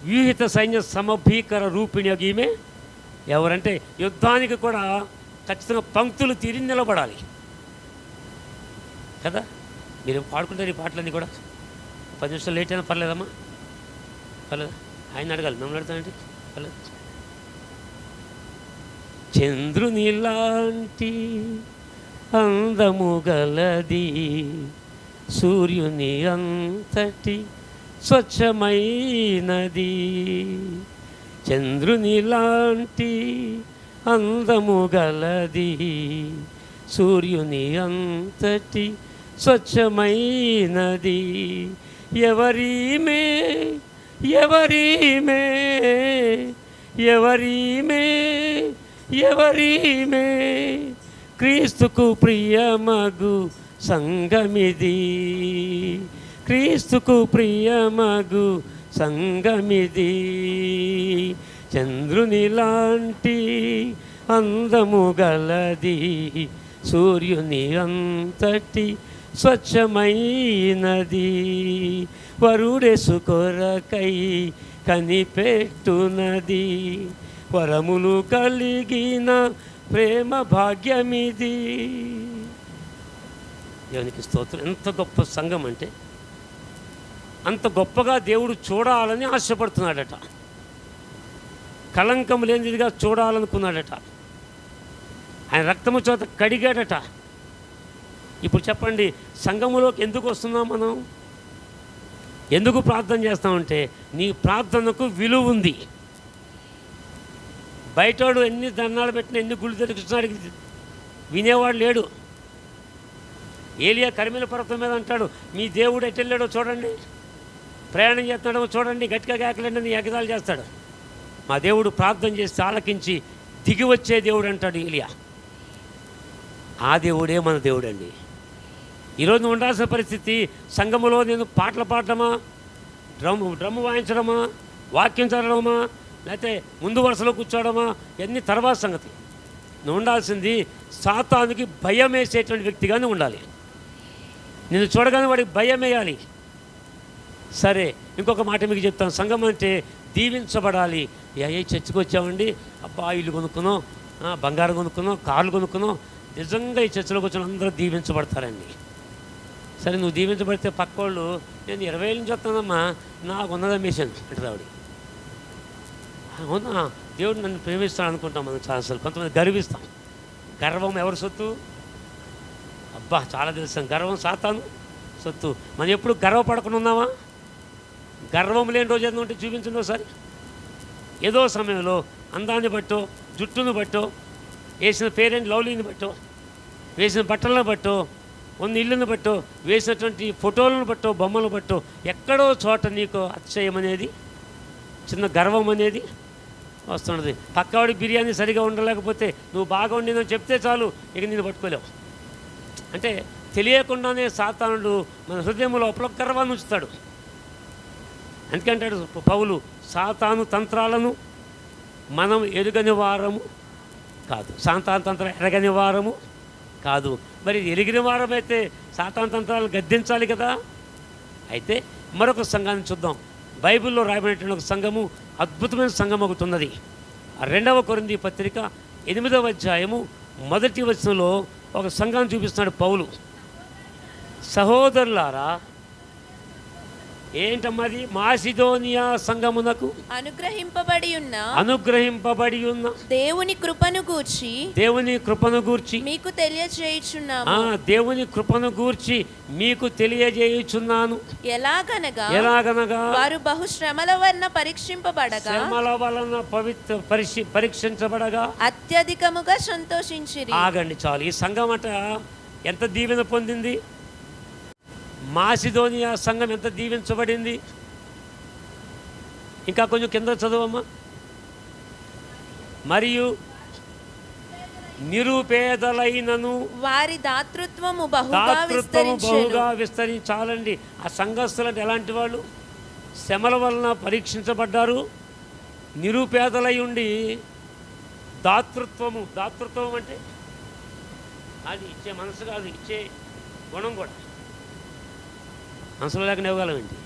వ్యూహిత సైన్య సమభీకర రూపిణి ఈమె ఎవరంటే యుద్ధానికి కూడా ఖచ్చితంగా పంక్తులు తీరి నిలబడాలి కదా. మీరు పాడుకుంటారు ఈ పాటలన్నీ కూడా. 10 నిమిషాలు లేట్ అయినా పర్లేదమ్మా, పర్లేదు. ఆయన అడగాలి, మిమ్మల్ని అడుగుతానంటే పర్లేదు. చంద్రుని లాంటి అందము గలది, సూర్యుని అంతటి స్వచ్ఛమైనది. చంద్రుని లాంటి అందము గలది, సూర్యుని అంతటి స్వచ్ఛమైనది. ఎవరీమే ఎవరీమే ఎవరీమే ఎవరీమే క్రీస్తుకు ప్రియమగు సంగమిది, క్రీస్తుకు ప్రియమగు సంగమిది. చంద్రుని లాంటి అందము గలది, సూర్యుని అంతటి స్వచ్ఛమైనది. వరుడేసు కొరకై కనిపెట్టునది, వరములు కలిగిన ప్రేమ భాగ్యమిది. దేవునికి స్తోత్రం. ఎంత గొప్ప సంఘం అంటే అంత గొప్పగా దేవుడు చూడాలని ఆశపడుతున్నాడట, కళంకం లేనిదిగా చూడాలనుకున్నాడట, ఆయన రక్తము చేత కడిగాడట. ఇప్పుడు చెప్పండి, సంఘములోకి ఎందుకు వస్తున్నాం మనం? ఎందుకు ప్రార్థన చేస్తామంటే నీ ప్రార్థనకు విలువ ఉంది. బయటోడు ఎన్ని దండాలు పెట్టినా, ఎన్ని గుళ్ళు తెరికిస్తున్నాడికి వినేవాడు లేడు. ఏలియా కరిమేల పర్వతం మీద అంటాడు, మీ దేవుడు ఎటు వెళ్ళాడో చూడండి, ప్రయాణం చేస్తున్నాడో చూడండి, గట్టిగా కేకలేండి ఎగదాలు చేస్తాడు. మా దేవుడు ప్రార్థన చేసి ఆలకించి దిగి వచ్చే దేవుడు అంటాడు ఏలియా. ఆ దేవుడే మన దేవుడు అండి. ఈరోజు ఉండాల్సిన పరిస్థితి, సంఘములో నేను పాటలు పాడటమా, డ్రమ్ము వాయించడమా, వాక్యం చదవడమా, లేకపోతే ముందు వరుసలో కూర్చోవడమా, ఇవన్నీ తర్వాత సంగతి. నువ్వు ఉండాల్సింది సాతానుకి భయం వేసేటువంటి వ్యక్తిగానే ఉండాలి. నిన్ను చూడగానే వాడికి భయం వేయాలి. సరే, ఇంకొక మాట మీకు చెప్తాను. సంఘం అంటే దీవించబడాలి. ఏ చర్చికి వచ్చామండి, అబ్బా ఇల్లు కొనుక్కున్నాం, బంగారం కొనుక్కున్నాం, కార్లు కొనుక్కున్నాం. నిజంగా ఈ చర్చలోకి వచ్చిన అందరూ దీవించబడతారండి. సరే, నువ్వు దీవించబడితే పక్కోళ్ళు, నేను 20 నుంచి వస్తానమ్మా, నాకు ఉన్నదా మిషన్ అంటారు ఆవిడ. అవునా, దేవుడు నన్ను ప్రేమిస్తాడు అనుకుంటాం మనం చాలాసార్లు. కొంతమంది గర్విస్తాం. గర్వం ఎవరి సొత్తు? అబ్బా చాలా తెలుస్తాం. గర్వం సాతాను సొత్తు. మనం ఎప్పుడు గర్వపడకుండా ఉన్నామా? గర్వం లేని రోజు ఏదో ఉంటే చూపించండి ఒకసారి. ఏదో సమయంలో అందాన్ని బట్టో, జుట్టును బట్టో, వేసిన పేరెంట్ లవ్లీని బట్టో, వేసిన బట్టలను బట్టో, ఉన్న ఇల్లును బట్టో, వేసినటువంటి ఫోటోలను బట్టో, బొమ్మలను బట్టో, ఎక్కడో చోట నీకు అతిశయం అనేది, చిన్న గర్వం అనేది వస్తున్నది. పక్కవాడి బిర్యానీ సరిగా ఉండలేకపోతే నువ్వు బాగా వండిందని చెప్తే చాలు, ఇక నేను పట్టుకోలేవు. అంటే తెలియకుండానే సాతానుడు మన హృదయం లోపల గర్వాన్ని ఉంచుతాడు. అందుకంటాడు పౌలు, సాతాను తంత్రాలను మనం ఎరుగని వారము కాదు, సాతాను తంత్రం ఎరగని వారము కాదు. మరి ఎరిగిన వారమైతే సాతాను తంత్రాలు గద్దించాలి కదా. అయితే మరొక సంఘాన్ని చూద్దాం. బైబిల్లో రాయబడినటువంటి ఒక సంఘము, అద్భుతమైన సంఘం ఒకటి ఉన్నది. 2వ కొరింథీ పత్రిక 8వ అధ్యాయము 1వ వచనంలో ఒక సంఘాన్ని చూపిస్తున్నాడు పౌలు. సహోదరులారా, ఏంటమ్మది? మాసిదోనియా సంఘమునకు అనుగ్రహింపబడి ఉన్న దేవుని కృపను గూర్చి మీకు తెలియజేయుచున్నాము. దేవుని కృపను గూర్చి మీకు తెలియజేయుచున్నాను. ఎలాగనగా వారు బహు శ్రమల వలన పరీక్షించబడగా అత్యధికముగా సంతోషించిరి. ఆగండి చాలు. ఈ సంఘం అట ఎంత దీవెన పొందింది? మాసిదోనియా సంఘం ఎంత దీవించబడింది? ఇంకా కొంచెం కింద చదువమ్మా. మరియు నిరుపేదలైనను వారి దాతృత్వము బహుగా విస్తరించాలండి. ఆ సంఘస్థులంటే ఎలాంటి వాళ్ళు? శ్రమల వలన పరీక్షించబడ్డారు, నిరుపేదలై ఉండి దాతృత్వం అంటే అది ఇచ్చే మనసు కాదు, ఇచ్చే గుణం కూడా. మనసులో లేకుండా ఇవ్వగలమేంటి?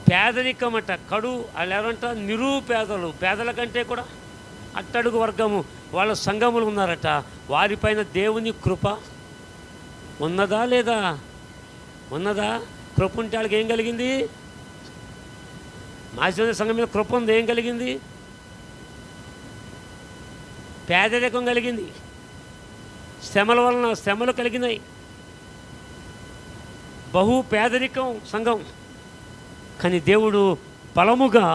పేదరికం అట కడు వాళ్ళు ఎవరంట? నిరుపేదలు. పేదల కంటే కూడా అట్టడుగు వర్గము వాళ్ళ సంఘములు ఉన్నారట. వారిపైన దేవుని కృప ఉన్నదా లేదా? ఉన్నదా? కృప ఉంటే వాళ్ళకి ఏం కలిగింది? మాసిదోనియా సంఘం మీద కృప ఉంది. ఏం కలిగింది? పేదరికం కలిగింది. శ్రమల వలన శ్రమలు కలిగినాయి. బహు పేదరికం సంఘం. కానీ దేవుడు బలముగా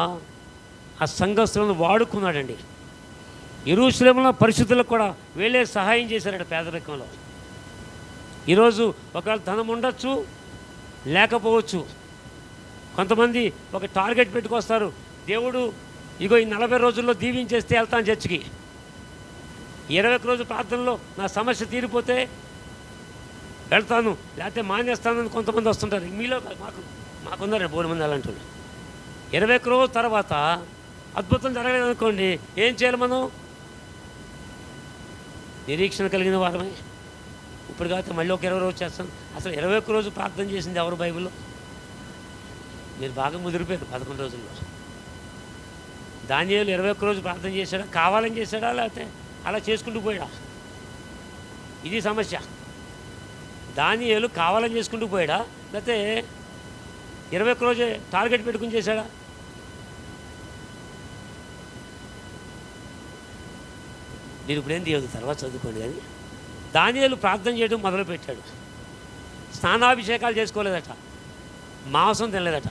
ఆ సంఘస్థులను వాడుకున్నాడండి. యెరూషలేములో పరిశుద్ధులకు కూడా వీళ్ళే సహాయం చేశారట పేదరికంలో. ఈరోజు ఒకవేళ ధనం ఉండొచ్చు, లేకపోవచ్చు. కొంతమంది ఒక టార్గెట్ పెట్టుకొస్తారు. దేవుడు ఇగో ఈ 40 రోజుల్లో దీవించేస్తే వెళ్తాను చర్చికి, 21 రోజు ప్రార్థనలో నా సమస్య తీరిపోతే వెళ్తాను, లేకపోతే మానేస్తానని కొంతమంది వస్తుంటారు. మీలో మాకున్నారు బోరు మంది అలాంటి వాళ్ళు. 21 రోజు తర్వాత అద్భుతం జరగలేదు అనుకోండి, ఏం చేయాలి మనం? నిరీక్షణ కలిగిన వారమే. ఇప్పుడు కాకపోతే మళ్ళీ ఒక 20 రోజు చేస్తాను. అసలు 21 రోజు ప్రార్థన చేసింది ఎవరు బైబిల్లో? మీరు బాగా ముదిరిపోయారు 11 రోజుల్లో. దానియేలు 21 రోజు ప్రార్థన చేశాడా? కావాలని చేశాడా? లేకపోతే అలా చేసుకుంటూ పోయాడా? ఇది సమస్య. దానియేలు కావాలని చేసుకుంటూ పోయాడా? లేకపోతే 21 రోజే టార్గెట్ పెట్టుకుని చేశాడా? మీరు ఇప్పుడేం తీయదు, తర్వాత చదువుకోండి. కానీ దానియేలు ప్రార్థన చేయడం మొదలుపెట్టాడు. స్నానాభిషేకాలు చేసుకోలేదట, మాంసం తినలేదట.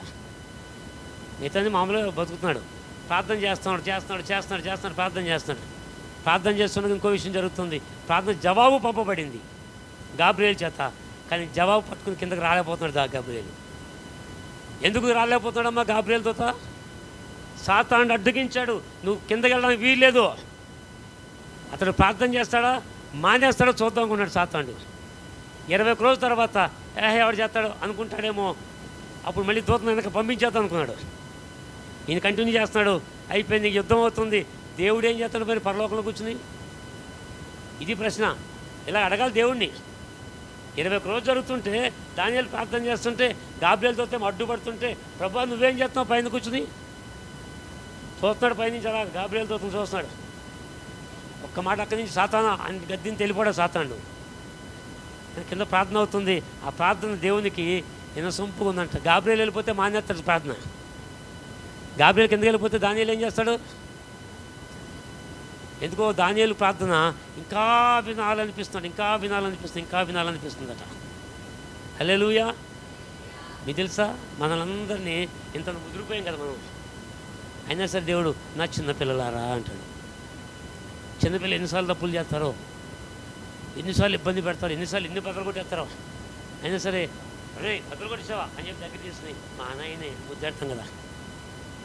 మిగతాది మామూలుగా బతుకుతున్నాడు. ప్రార్థన చేస్తున్నాడు ప్రార్థన చేస్తున్నాడు. ప్రార్థన చేస్తున్నది ఇంకో విషయం జరుగుతుంది. ప్రార్థన జవాబు పంపబడింది గాబ్రియేల్ చేత. కానీ జవాబు పట్టుకుని కిందకి రాలేకపోతున్నాడు గాబ్రియేల్. ఎందుకు రాలేకపోతున్నాడమ్మా గాబ్రియేల్ తోత? సాతాను అడ్డగించాడు. నువ్వు కిందకి వెళ్ళడానికి వీల్లేదు. అతడు ప్రార్థన చేస్తాడా మానేస్తాడో చూద్దాం అనుకున్నాడు సాతాను. 21 రోజుల తర్వాత ఎవడు చేస్తాడో అనుకుంటాడేమో, అప్పుడు మళ్ళీ దూతను వెనక పంపించేద్దాం అనుకున్నాడు. ఈయన కంటిన్యూ చేస్తున్నాడు. అయిపోయింది, యుద్ధం అవుతుంది. దేవుడు ఏం చేస్తాడు మరి పరలోకంలో కూర్చుని? ఇది ప్రశ్న. ఇలా అడగాలి దేవుణ్ణి. 21 రోజు జరుగుతుంటే దానియేలు ప్రార్థన చేస్తుంటే గాబ్రియేలుతో అడ్డుపడుతుంటే, ప్రభువా నువ్వేం చేస్తున్నావు పైన కూర్చుని? చూస్తున్నాడు పైనుంచి, అలా గాబ్రియేలుతో చూస్తున్నాడు. ఒక్క మాట అక్కడి నుంచి సాతాను గద్దిని తెలిపోయాడు సాతాను. కింద ప్రార్థన అవుతుంది. ఆ ప్రార్థన దేవునికి వినసొంపుగా ఉందంట. గాబ్రియేలు వెళ్ళిపోతే మానేస్తాడు ప్రార్థన. గాబ్రియేలు కిందకి వెళ్ళిపోతే దానియేలు ఏం చేస్తాడు? ఎందుకో దానియేలు ప్రార్థన ఇంకా వినాలనిపిస్తుందట. హల్లెలూయా. మీకు తెలుసా, మనలందరినీ ఇంత ముదిరిపోయాం కదా మనం. అయినా సరే దేవుడు నా చిన్నపిల్లలారా అంటాడు. చిన్నపిల్లలు ఎన్నిసార్లు తప్పులు చేస్తారో, ఎన్నిసార్లు ఇబ్బంది పెడతారో, ఎన్నిసార్లు ఎన్ని బద్దలు కొట్టేస్తారో, అయినా సరే అరే బద్దలు కొట్టేసావా అని చెప్పి దగ్గర తీసుకుని మా నాయనే ముద్దాడతాం కదా.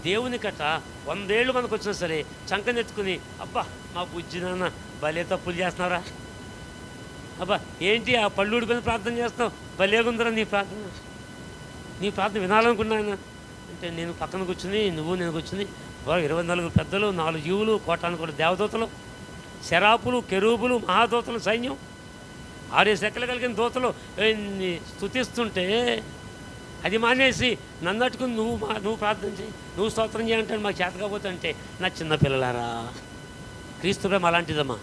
దేవుని కట్ట 100 ఏళ్ళు మనకు వచ్చినా సరే చంకనెత్తుకుని, అబ్బా మా బుజ్జి నాన్న భలే తప్పులు చేస్తున్నారా, అబ్బా ఏంటి ఆ పళ్ళుడి పైన ప్రార్థన చేస్తున్నావు, భలేగుందరా నీ ప్రార్థన వినాలనుకున్నాను అంటే, నేను పక్కన కూర్చుని నేను కూర్చుని 24 పెద్దలు, 4 జీవులు, 1,000,000 దేవదూతలు, శరాపులు, కెరూబులు, మహాదూతలు సైన్యం, 6 రెక్కలు కలిగిన దూతలు స్తుతిస్తుంటే అది మానేసి నన్ను అట్టుకుని నువ్వు ప్రార్థన చేయి, నువ్వు స్తోత్రం చేయంటాడు. మాకు చేత కాకపోతే అంటే, నా చిన్నపిల్లలారా, క్రీస్తు ప్రేమ అలాంటిదమ్మా.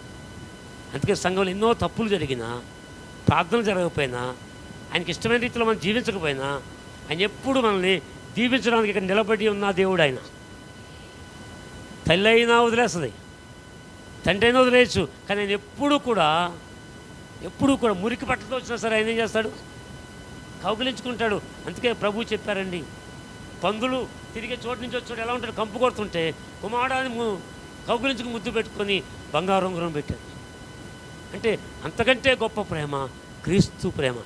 అందుకే సంఘంలో ఎన్నో తప్పులు జరిగినా, ప్రార్థన జరగకపోయినా, ఆయనకి ఇష్టమైన రీతిలో మనం జీవించకపోయినా, ఆయన ఎప్పుడు మనల్ని దీవించడానికి ఇక్కడ నిలబడి ఉన్న దేవుడు ఆయన. తల్లి అయినా వదిలేస్తుంది, తండ్రి అయినా వదిలేయచ్చు, కానీ ఆయన ఎప్పుడూ కూడా మురికి బట్టలతో వచ్చినా సరే ఆయన ఏం చేస్తాడు? కౌగిలించుకుంటాడు. అందుకే ప్రభు చెప్పారండి, పందులు తిరిగే చోటు నుంచి వచ్చాడు ఎలా ఉంటాడు? కంపు కొడుతుంటే కుమారుడాన్ని కౌగిలించుకు ముద్దు పెట్టుకొని బంగారు ఉంగరం పెట్టాడు. అంటే అంతకంటే గొప్ప ప్రేమ క్రీస్తు ప్రేమ.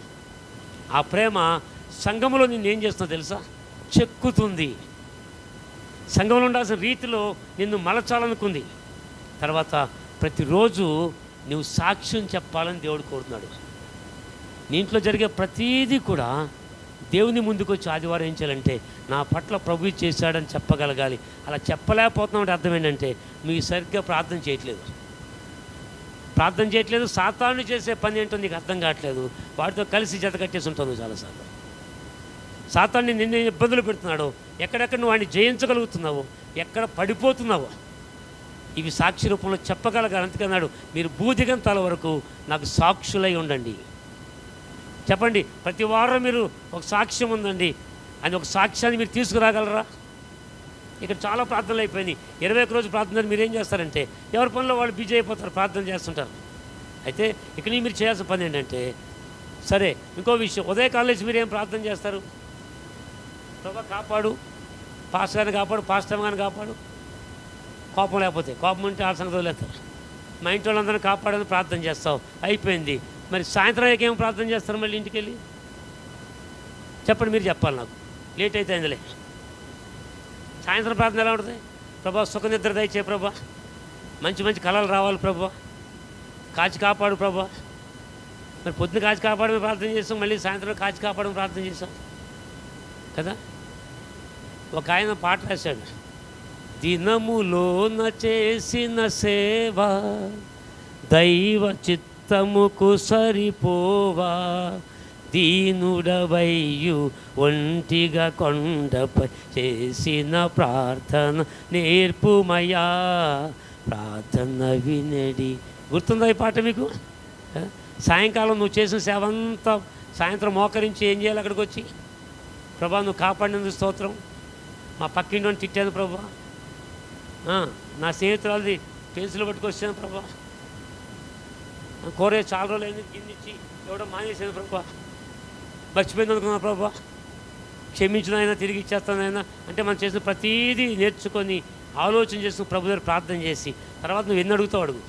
ఆ ప్రేమ సంఘములో నిన్ను ఏం చేస్తుందో తెలుసా? చెక్కుతుంది. సంఘంలో ఉండాల్సిన రీతిలో నిన్ను మలచాలనుకుంది. తర్వాత ప్రతిరోజు నువ్వు సాక్ష్యం చెప్పాలని దేవుడు కోరుతున్నాడు. నీ ఇంట్లో జరిగే ప్రతీదీ కూడా దేవుని ముందుకు వచ్చి ఆదివారం ఏం చేయాలంటే, నా పట్ల ప్రభు చేశాడని చెప్పగలగాలి. అలా చెప్పలేకపోతున్నామంటే అర్థం ఏంటంటే, మీకు సరిగ్గా ప్రార్థన చేయట్లేదు. సాతాను చేసే పని ఏంటో నీకు అర్థం కావట్లేదు. వాటితో కలిసి జత కట్టేసి ఉంటాను చాలాసార్లు. సాతాన్ని నిన్ను ఇబ్బందులు పెడుతున్నాడు, ఎక్కడెక్కడ నువ్వు వాడిని జయించగలుగుతున్నావు, ఎక్కడ పడిపోతున్నావు, ఇవి సాక్షి రూపంలో చెప్పగలగాలి. అందుకన్నాడు, మీరు భూదిగంతాల వరకు నాకు సాక్షులై ఉండండి. చెప్పండి, ప్రతి వారం మీరు ఒక సాక్ష్యం ఉందండి అని ఒక సాక్ష్యాన్ని మీరు తీసుకురాగలరా? ఇక్కడ చాలా ప్రార్థనలు అయిపోయినాయి. 21 రోజు ప్రార్థన మీరు ఏం చేస్తారంటే, ఎవరి పనిలో వాళ్ళు బిజీ అయిపోతారు, ప్రార్థన చేస్తుంటారు. అయితే ఇక్కడ మీరు చేయాల్సిన పని ఏంటంటే, సరే ఇంకో విషయం, ఉదయకాలేజ్ మీరు ఏం ప్రార్థన చేస్తారు? ప్రభా కాపాడు, పాస్టర్ గారిని కాపాడు, పాస్టర్ గారిని కాపాడు. కోపం లేకపోతే, కోపం ఉంటే ఆ సంగతి వదిలేస్తారు. మా ఇంటి వాళ్ళందరినీ కాపాడని ప్రార్థన చేస్తావు, అయిపోయింది. మరి సాయంత్రం ఏం ప్రార్థన చేస్తారు మళ్ళీ ఇంటికి వెళ్ళి? చెప్పండి, మీరు చెప్పాలి నాకు, లేట్ అయితే అయిందిలే. సాయంత్రం ప్రార్థన ఎలా ఉంటుంది? ప్రభా సుఖనిద్ర దయచే ప్రభా, మంచి మంచి కళలు రావాలి ప్రభా, కాచి కాపాడు ప్రభా. మరి పొద్దున కాచి కాపాడమని ప్రార్థన చేస్తాం, మళ్ళీ సాయంత్రం కాచి కాపాడమని ప్రార్థన చేస్తాం కదా. ఒక ఆయన పాట రాశాడు, దినములోన చేసిన సేవ దైవ చిత్తముకు సరిపోవా, దీనుడవయ్యు ఒంటిగా కొండపై చేసిన ప్రార్థన నేర్పుమయా, ప్రార్థన వినడి. గుర్తుందా ఈ పాట మీకు? సాయంకాలం నువ్వు చేసిన సేవ అంతా సాయంత్రం మోకరించి ఏం చేయాలి? అక్కడికి వచ్చి, ప్రభా నువ్వు కాపాడినందుకు స్తోత్రం, మా పక్కింటి తిట్టాను ప్రభా, నా స్నేహితురాలది పెన్సిల్ పట్టుకొచ్చాను ప్రభా, కోరే చాలా రోజులు అయింది గిన్నిచ్చి ఎవడో మానేసాను ప్రభా, మర్చిపోయింది అనుకున్నా ప్రభా, క్షమించిన అయినా తిరిగి ఇచ్చేస్తానైనా. అంటే మనం చేసిన ప్రతీదీ నేర్చుకొని ఆలోచన చేసుకుని ప్రభు దగ్గర ప్రార్థన చేసి తర్వాత నువ్వు ఎన్ని అడుగుతావు అడుగు.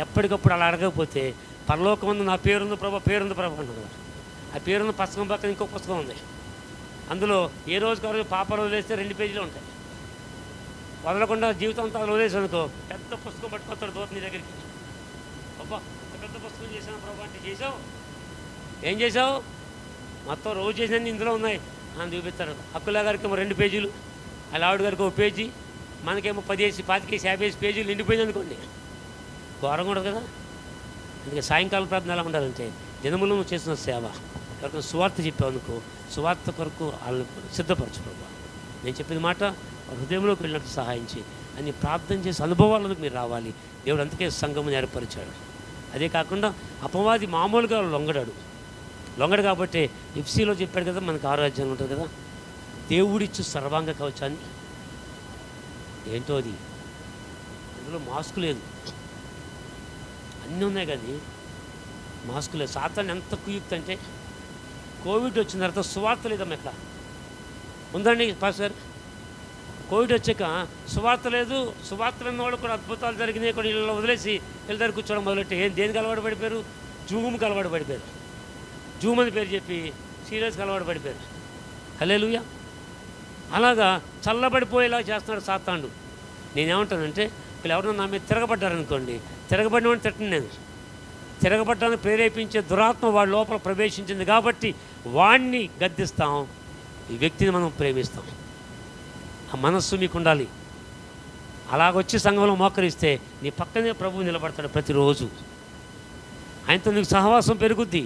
ఎప్పటికప్పుడు అలా అడగకపోతే పరలోకమందు నా పేరుంది ప్రభా, పేరుంది ప్రభా అంటుంది కదా. ఆ పేరున్న పుస్తకం పక్కన ఇంకో పుస్తకం ఉంది, అందులో ఏ రోజుకి రోజు పాపాలు వదిలేస్తే 2 పేజీలు ఉంటాయి. వదలకుండా జీవితం అంతా వదిలేసి అనుకో, పెద్ద పుస్తకం పట్టుకొస్తాడు దూత నీ దగ్గరికి. అబ్బా పెద్ద పుస్తకం చేశాను ప్రభా అంటే, చేసావు ఏం చేసావు? మొత్తం రోజు చేసినవి ఇందులో ఉన్నాయి అని చూపిస్తాడు. అక్కులా గారికి ఏమో 2 పేజీలు, అలా ఆవిడ గారికి 1 పేజీ, మనకేమో 10, 25, 50 పేజీలు నిండిపోయింది అనుకోండి, ఘోరంగా ఉండదు కదా. అందుకే సాయంకాలం ప్రార్థన ఎలా ఉండాలంటే, దినములు నువ్వు చేసిన సేవ ఎవరికి సువార్త చెప్పావు అనుకో, సువార్త కొరకు వాళ్ళని సిద్ధపరచు ప్రభా. నేను చెప్పిన మాట హృదయంలోకి వెళ్ళినట్టు సహాయం చేయి అని ప్రార్థన చేసే అనుభవాలకు మీరు రావాలి. దేవుడు అందుకే సంఘమును ఏర్పరిచాడు. అదే కాకుండా అపవాది మామూలుగా లొంగడు కాబట్టి ఎఫ్సీలో చెప్పాడు కదా, మనకు 6 అధ్యాయం ఉంటుంది కదా, దేవుడిచ్చు సర్వాంగ కవచాన్ని. ఏంటో అది, అందులో మాస్క్ లేదు, అన్నీ ఉన్నాయి కానీ మాస్క్ లేదు. సాతాను ఎంత కుయుక్తి అంటే, కోవిడ్ వచ్చిన తర్వాత సువార్త లేదమ్మా ఎక్కడ ఉందండి పాస్టర్. కోవిడ్ వచ్చాక సువార్త లేదు, సువార్తలు ఉన్నవాళ్ళు కూడా అద్భుతాలు జరిగినాయి కూడా ఇళ్ళలో వదిలేసి వీళ్ళ దగ్గర కూర్చోవడం మొదలెట్టి దేనికి అలవాటు పడిపోయారు? జూమ్కి అలవాటు పడిపోయారు. జూమ్ అని పేరు చెప్పి సీరియస్కి అలవాటు పడిపోయారు. హల్లెలూయా. అలాగా చల్లబడిపోయేలా చేస్తున్నాడు సాతానుడు. నేనేమంటానంటే, వీళ్ళు ఎవరన్నా నా మీద తిరగబడ్డారనుకోండి, తిరగబడిన వాడిని తిట్టను నేను. తిరగబడ్డానికి ప్రేరేపించే దురాత్మ వాడి లోపల ప్రవేశించింది కాబట్టి వాడిని గద్దిస్తాం, ఈ వ్యక్తిని మనం ప్రేమిస్తాం. ఆ మనస్సు మీకు ఉండాలి. అలాగొచ్చి సంఘంలో మోకరిస్తే నీ పక్కనే ప్రభువు నిలబడతాడు ప్రతిరోజు. ఆయనతో నీకు సహవాసం పెరుగుద్ది.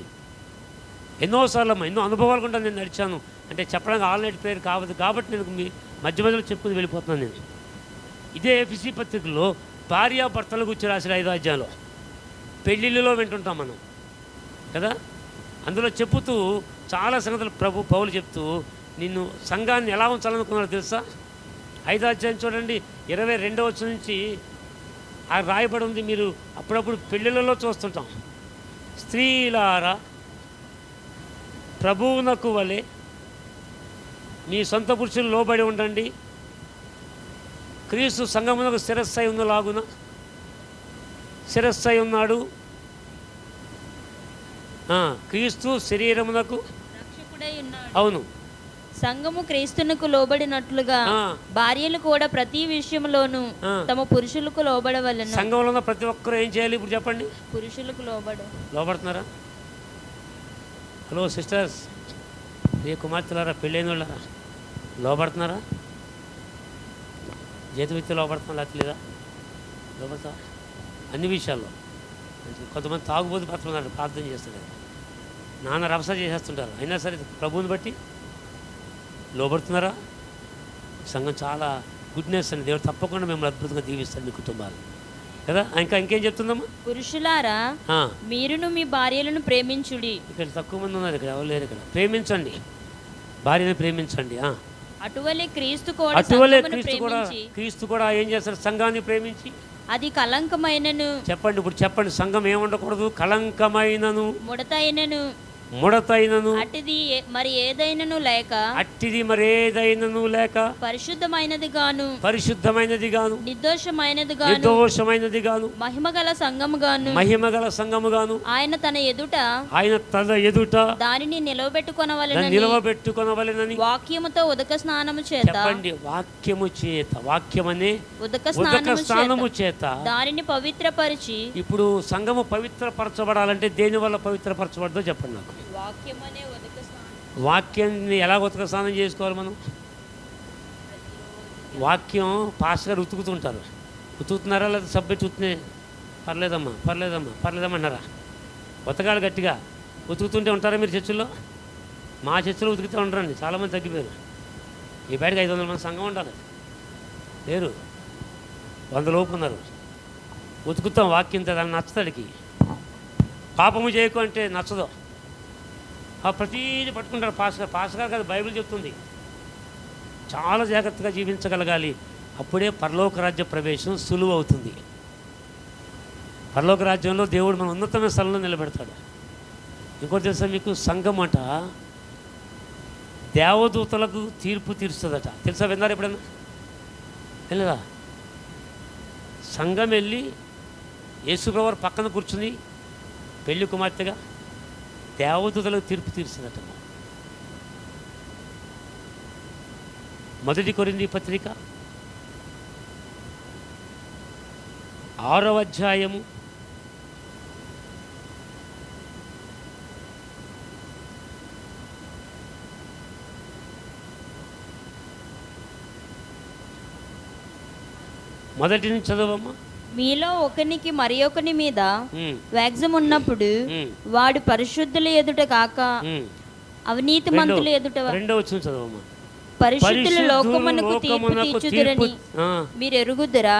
ఎన్నోసార్లు ఎన్నో అనుభవాలు కూడా నేను నడిచాను. అంటే చెప్పడానికి ఆల్రెడీ పేరు కావద్దు కాబట్టి నేను మీ మధ్యలో చెప్పుకుని వెళ్ళిపోతున్నాను. నేను ఇదే ఎఫెసీ పత్రికలో భార్యాభర్తల గురించి రాసిన 5వ అధ్యాయంలో పెళ్ళిళ్ళలో వింటుంటాం మనం కదా. అందులో చెప్పుతూ చాలా సంగతులు పౌలు చెప్తూ, నిన్ను సంఘాన్ని ఎలా ఉంచాలనుకున్నారో తెలుసా? 5వ అధ్యాయం చూడండి, 22వ వచనం నుంచి ఆ రాయబడి ఉంది. మీరు అప్పుడప్పుడు పెళ్ళిళ్ళలో చూస్తుంటాం, స్త్రీలారా ప్రభువునకు వలె మీ సొంత పురుషులు లోబడి ఉండండి, క్రీస్తు సంఘమునకు శిరస్సై ఉన్నలాగున శిరస్సై ఉన్నాడు. క్రీస్తు శరీరమునకు రక్షకుడై ఉన్నాడు. అవును, సంఘము క్రీస్తునకు లోబడినట్లుగా భార్యలు కూడా ప్రతి విషయంలోనూ తమ పురుషులకు లోబడవలెను. సంఘంలో ఉన్న ప్రతి ఒక్కరు ఏం చేయాలి ఇప్పుడు చెప్పండి? పురుషులకు లోబడుతున్నారా? హలో సిస్టర్స్, ఏ కుమార్తెలారా, పెళ్ళైన వాళ్ళారా, లోబడుతున్నారా? జీతమిత్తి లోబడుతున్నా లేదా? లోబడతావా? అన్ని విషయాల్లో. కొంతమంది తాగుబోతు పడుతున్నారు, ప్రార్థన చేస్తున్నారు, నాన్న రభస చేసేస్తుంటారు, అయినా సరే ప్రభువుని బట్టి లోబడుతున్నారా? సంఘం చాలా గుడ్నెస్ అని దేవుడు తప్పకుండా మిమ్మల్ని అద్భుతంగా దీవిస్తాడు, మీ కుటుంబాలు కదా. ఇంకేం చెప్తుందమ్మా? పురుషులారా మీరును మీ భార్యలను ప్రేమించుడి. ఇక్కడ తక్కువ మంది ఉన్నారు, ఇక్కడ ఎవరు లేరు. ఇక్కడ ప్రేమించండి, భార్యను ప్రేమించండి. అటువలే క్రీస్తు క్రీస్తు కూడా ఏం చేస్తారు? సంఘాన్ని ప్రేమించి అది కలంకమైనను. చెప్పండి ఇప్పుడు చెప్పండి, సంఘం ఏముండకూడదు? కలంకమైనను, ముడతైనను, అట్టిది మరి ఏదైనను లేక పరిశుద్ధమైనది గాను నిర్దోషమైనది గాను మహిమగల సంఘము గాను ఆయన తన ఎదుట దానిని నిలవబెట్టుకొనవలెనని వాక్యముతో ఉదక స్నానము చేత, చెప్పండి, వాక్యమనే ఉదక స్నానము చేత దానిని పవిత్రపరిచి. ఇప్పుడు సంఘము పవిత్రపరచబడాలంటే దేని వల్ల పవిత్రపరచబడదో చెప్పండి నాకు. వాక్యాన్ని ఎలా ఉతక స్నానం చేసుకోవాలి మనం? వాక్యం పాస్టర్ గారు ఉతుకుతున్నారా లేదా సబ్బెట్టి ఉతుకునే? పర్లేదమ్మా అన్నారా? ఉతకాలి గట్టిగా. ఉతుకుతుంటే ఉంటారా మీరు చర్చిల్లో? మా చర్చిలో ఉతికితే ఉండరండి, చాలామంది తగ్గిపోయారు. ఈ బయటకు 500 మంది సంఘం ఉండాలి, లేరు, 100 లోపు ఉన్నారు. ఉతుకుతాం వాక్యంతో, దాన్ని నచ్చతాడికి. పాపము చేయకు అంటే నచ్చదు. ప్రతీది పట్టుకుంటారు పాస్టర్ గారు కదా బైబిల్ చెప్తుంది. చాలా జాగ్రత్తగా జీవించగలగాలి, అప్పుడే పరలోక రాజ్య ప్రవేశం సులువు అవుతుంది. పరలోక రాజ్యంలో దేవుడు మన ఉన్నతమైన స్థలంలో నిలబెడతాడు. ఇంకోటి తెలుసా మీకు? సంఘం అంట దేవదూతలకు తీర్పు తీరుస్తుందట. తెలుసా? విన్నారా ఎప్పుడన్నా? వెళ్ళదా? సంఘం వెళ్ళి యేసుప్రభువారు పక్కన కూర్చుని పెళ్లి కుమార్తెగా దేవదూతలకు తీర్పు తీరుస్తుందట. 1 కొరింథీ పత్రిక 6వ అధ్యాయము 1 నుంచి చదవమ్మా. మీలో ఒకనికి మరి ఒకని మీద వ్యాగ్జం ఉన్నప్పుడు వాడు పరిశుద్ధుల ఎదుట కాక అవినీతిమంతుల ఎదుట, పరిశుద్ధుల లోకమునకు తీర్పు తీర్చుదురని మీరు ఎరుగుదురా?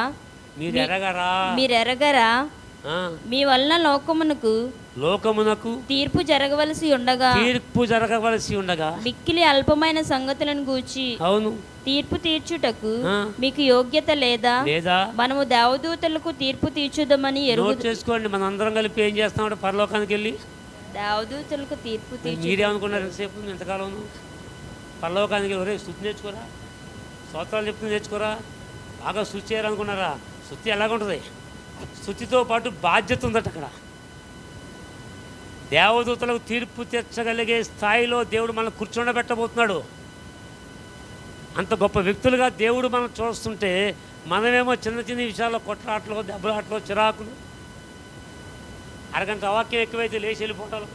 మీరెరగరా? మీ వలన లోకమునకు తీర్పు జరగవలసి ఉండగా మిక్కిలి అల్పమైన సంగతులను గూర్చి అవును తీర్పు తీర్చుటకు మీకు యోగ్యత లేదా? మనము దేవదూతలకు తీర్పు తీర్చుదామని చేసుకోండి. మన అందరం కలిపి ఏం చేస్తామంటే పరలోకానికి వెళ్ళి దేవదూతలకు తీర్పు మీరేమనుకున్నారు? ఎంతసేపు ఎంతకాలం పరలోకానికి వెళ్ళి శుద్ధి నేర్చుకోరా, స్తోత్రాలు చెప్తూ నేర్చుకోరా, బాగా శుద్ధి చేయాలనుకున్నారా? శుద్ధి ఎలాగుంటుంది? శుద్ధితో పాటు బాధ్యత ఉందట. అక్కడ దేవదూతలకు తీర్పు తీర్చగలిగే స్థాయిలో దేవుడు మనల్ని కూర్చోబెట్టబోతున్నాడు. అంత గొప్ప వ్యక్తులుగా దేవుడు మనం చూస్తుంటే మనమేమో చిన్న చిన్న విషయాల్లో కొట్లాటలు, దెబ్బలాటలు, చిరాకులు, అరగంట వాక్యం ఎక్కువైతే లేచి వెళ్ళిపోవడాలు,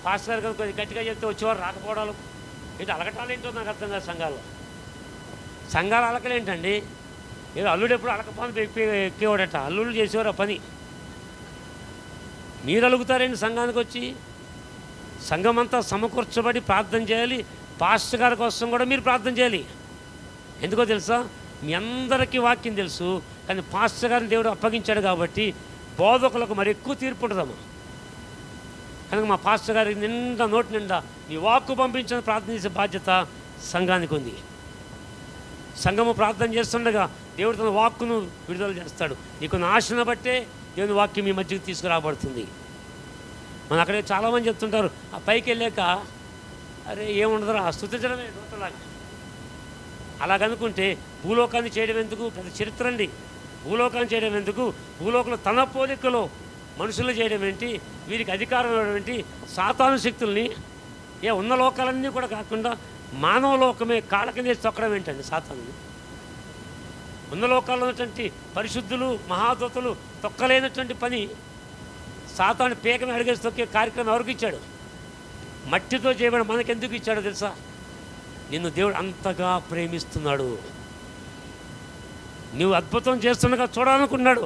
పాస్టర్ గారు కొంచెం గట్టిగా చెప్తే వచ్చేవారు రాకపోవడాలు, ఏంటి అలకటాలు ఏంటో నాకు అర్థం కాదు. సంఘాలు అలకలేంటండి? ఏదో అల్లుడు ఎప్పుడు అలకపోని ఎక్కేవాడట, అల్లుళ్ళు చేసేవారు ఆ పని. మీరు అలుగుతారండి సంఘానికి వచ్చి? సంఘం అంతా సమకూర్చబడి ప్రార్థన చేయాలి. పాస్టర్ గారి కోసం కూడా మీరు ప్రార్థన చేయాలి. ఎందుకో తెలుసా? మీ అందరికీ వాక్యం తెలుసు, కానీ పాస్టర్ గారిని దేవుడు అప్పగించాడు కాబట్టి బోధకులకు మరి ఎక్కువ తీర్పు ఉంటుందమ్మా. కనుక మా పాస్టర్ గారికి నిండా నోటి నిండా నీ వాక్కు పంపించిన ప్రార్థన చేసే బాధ్యత సంఘానికి ఉంది. సంఘము ప్రార్థన చేస్తుండగా దేవుడు తన వాక్కును విడుదల చేస్తాడు. నీకున్న ఆశను బట్టే దేవుని వాక్యం మీ మధ్యకి తీసుకురాబడుతుంది. మనం అక్కడే చాలామంది చెప్తుంటారు, ఆ పైకి వెళ్ళాక అరే ఏముండదురా స్తుతించడమే దూతలాగా. అలాగనుకుంటే భూలోకాన్ని చేయడం ఎందుకు? పెద్ద చరిత్ర అండి. భూలోకాన్ని చేయడం ఎందుకు? భూలోకంలో తన పోలికలో మనుషులు చేయడం ఏంటి? వీరికి అధికారం ఇవ్వడం ఏంటి? సాతాను శక్తుల్ని ఉన్న లోకాలన్నీ కూడా కాకుండా మానవ లోకమే కాళ్ళకి చేసి తొక్కడం ఏంటండి సాతాను? ఉన్న లోకాల్లో ఉన్నటువంటి పరిశుద్ధులు మహాదూతలు తొక్కలేనటువంటి పని సాతాను పేకని అడిగేసి తొక్కే కార్యక్రమం ఎవరికి ఇచ్చాడు? మట్టితో చేయబడి మనకెందుకు ఇచ్చాడో తెలుసా? నిన్ను దేవుడు అంతగా ప్రేమిస్తున్నాడు. నువ్వు అద్భుతం చేస్తుండగా చూడాలనుకున్నాడు.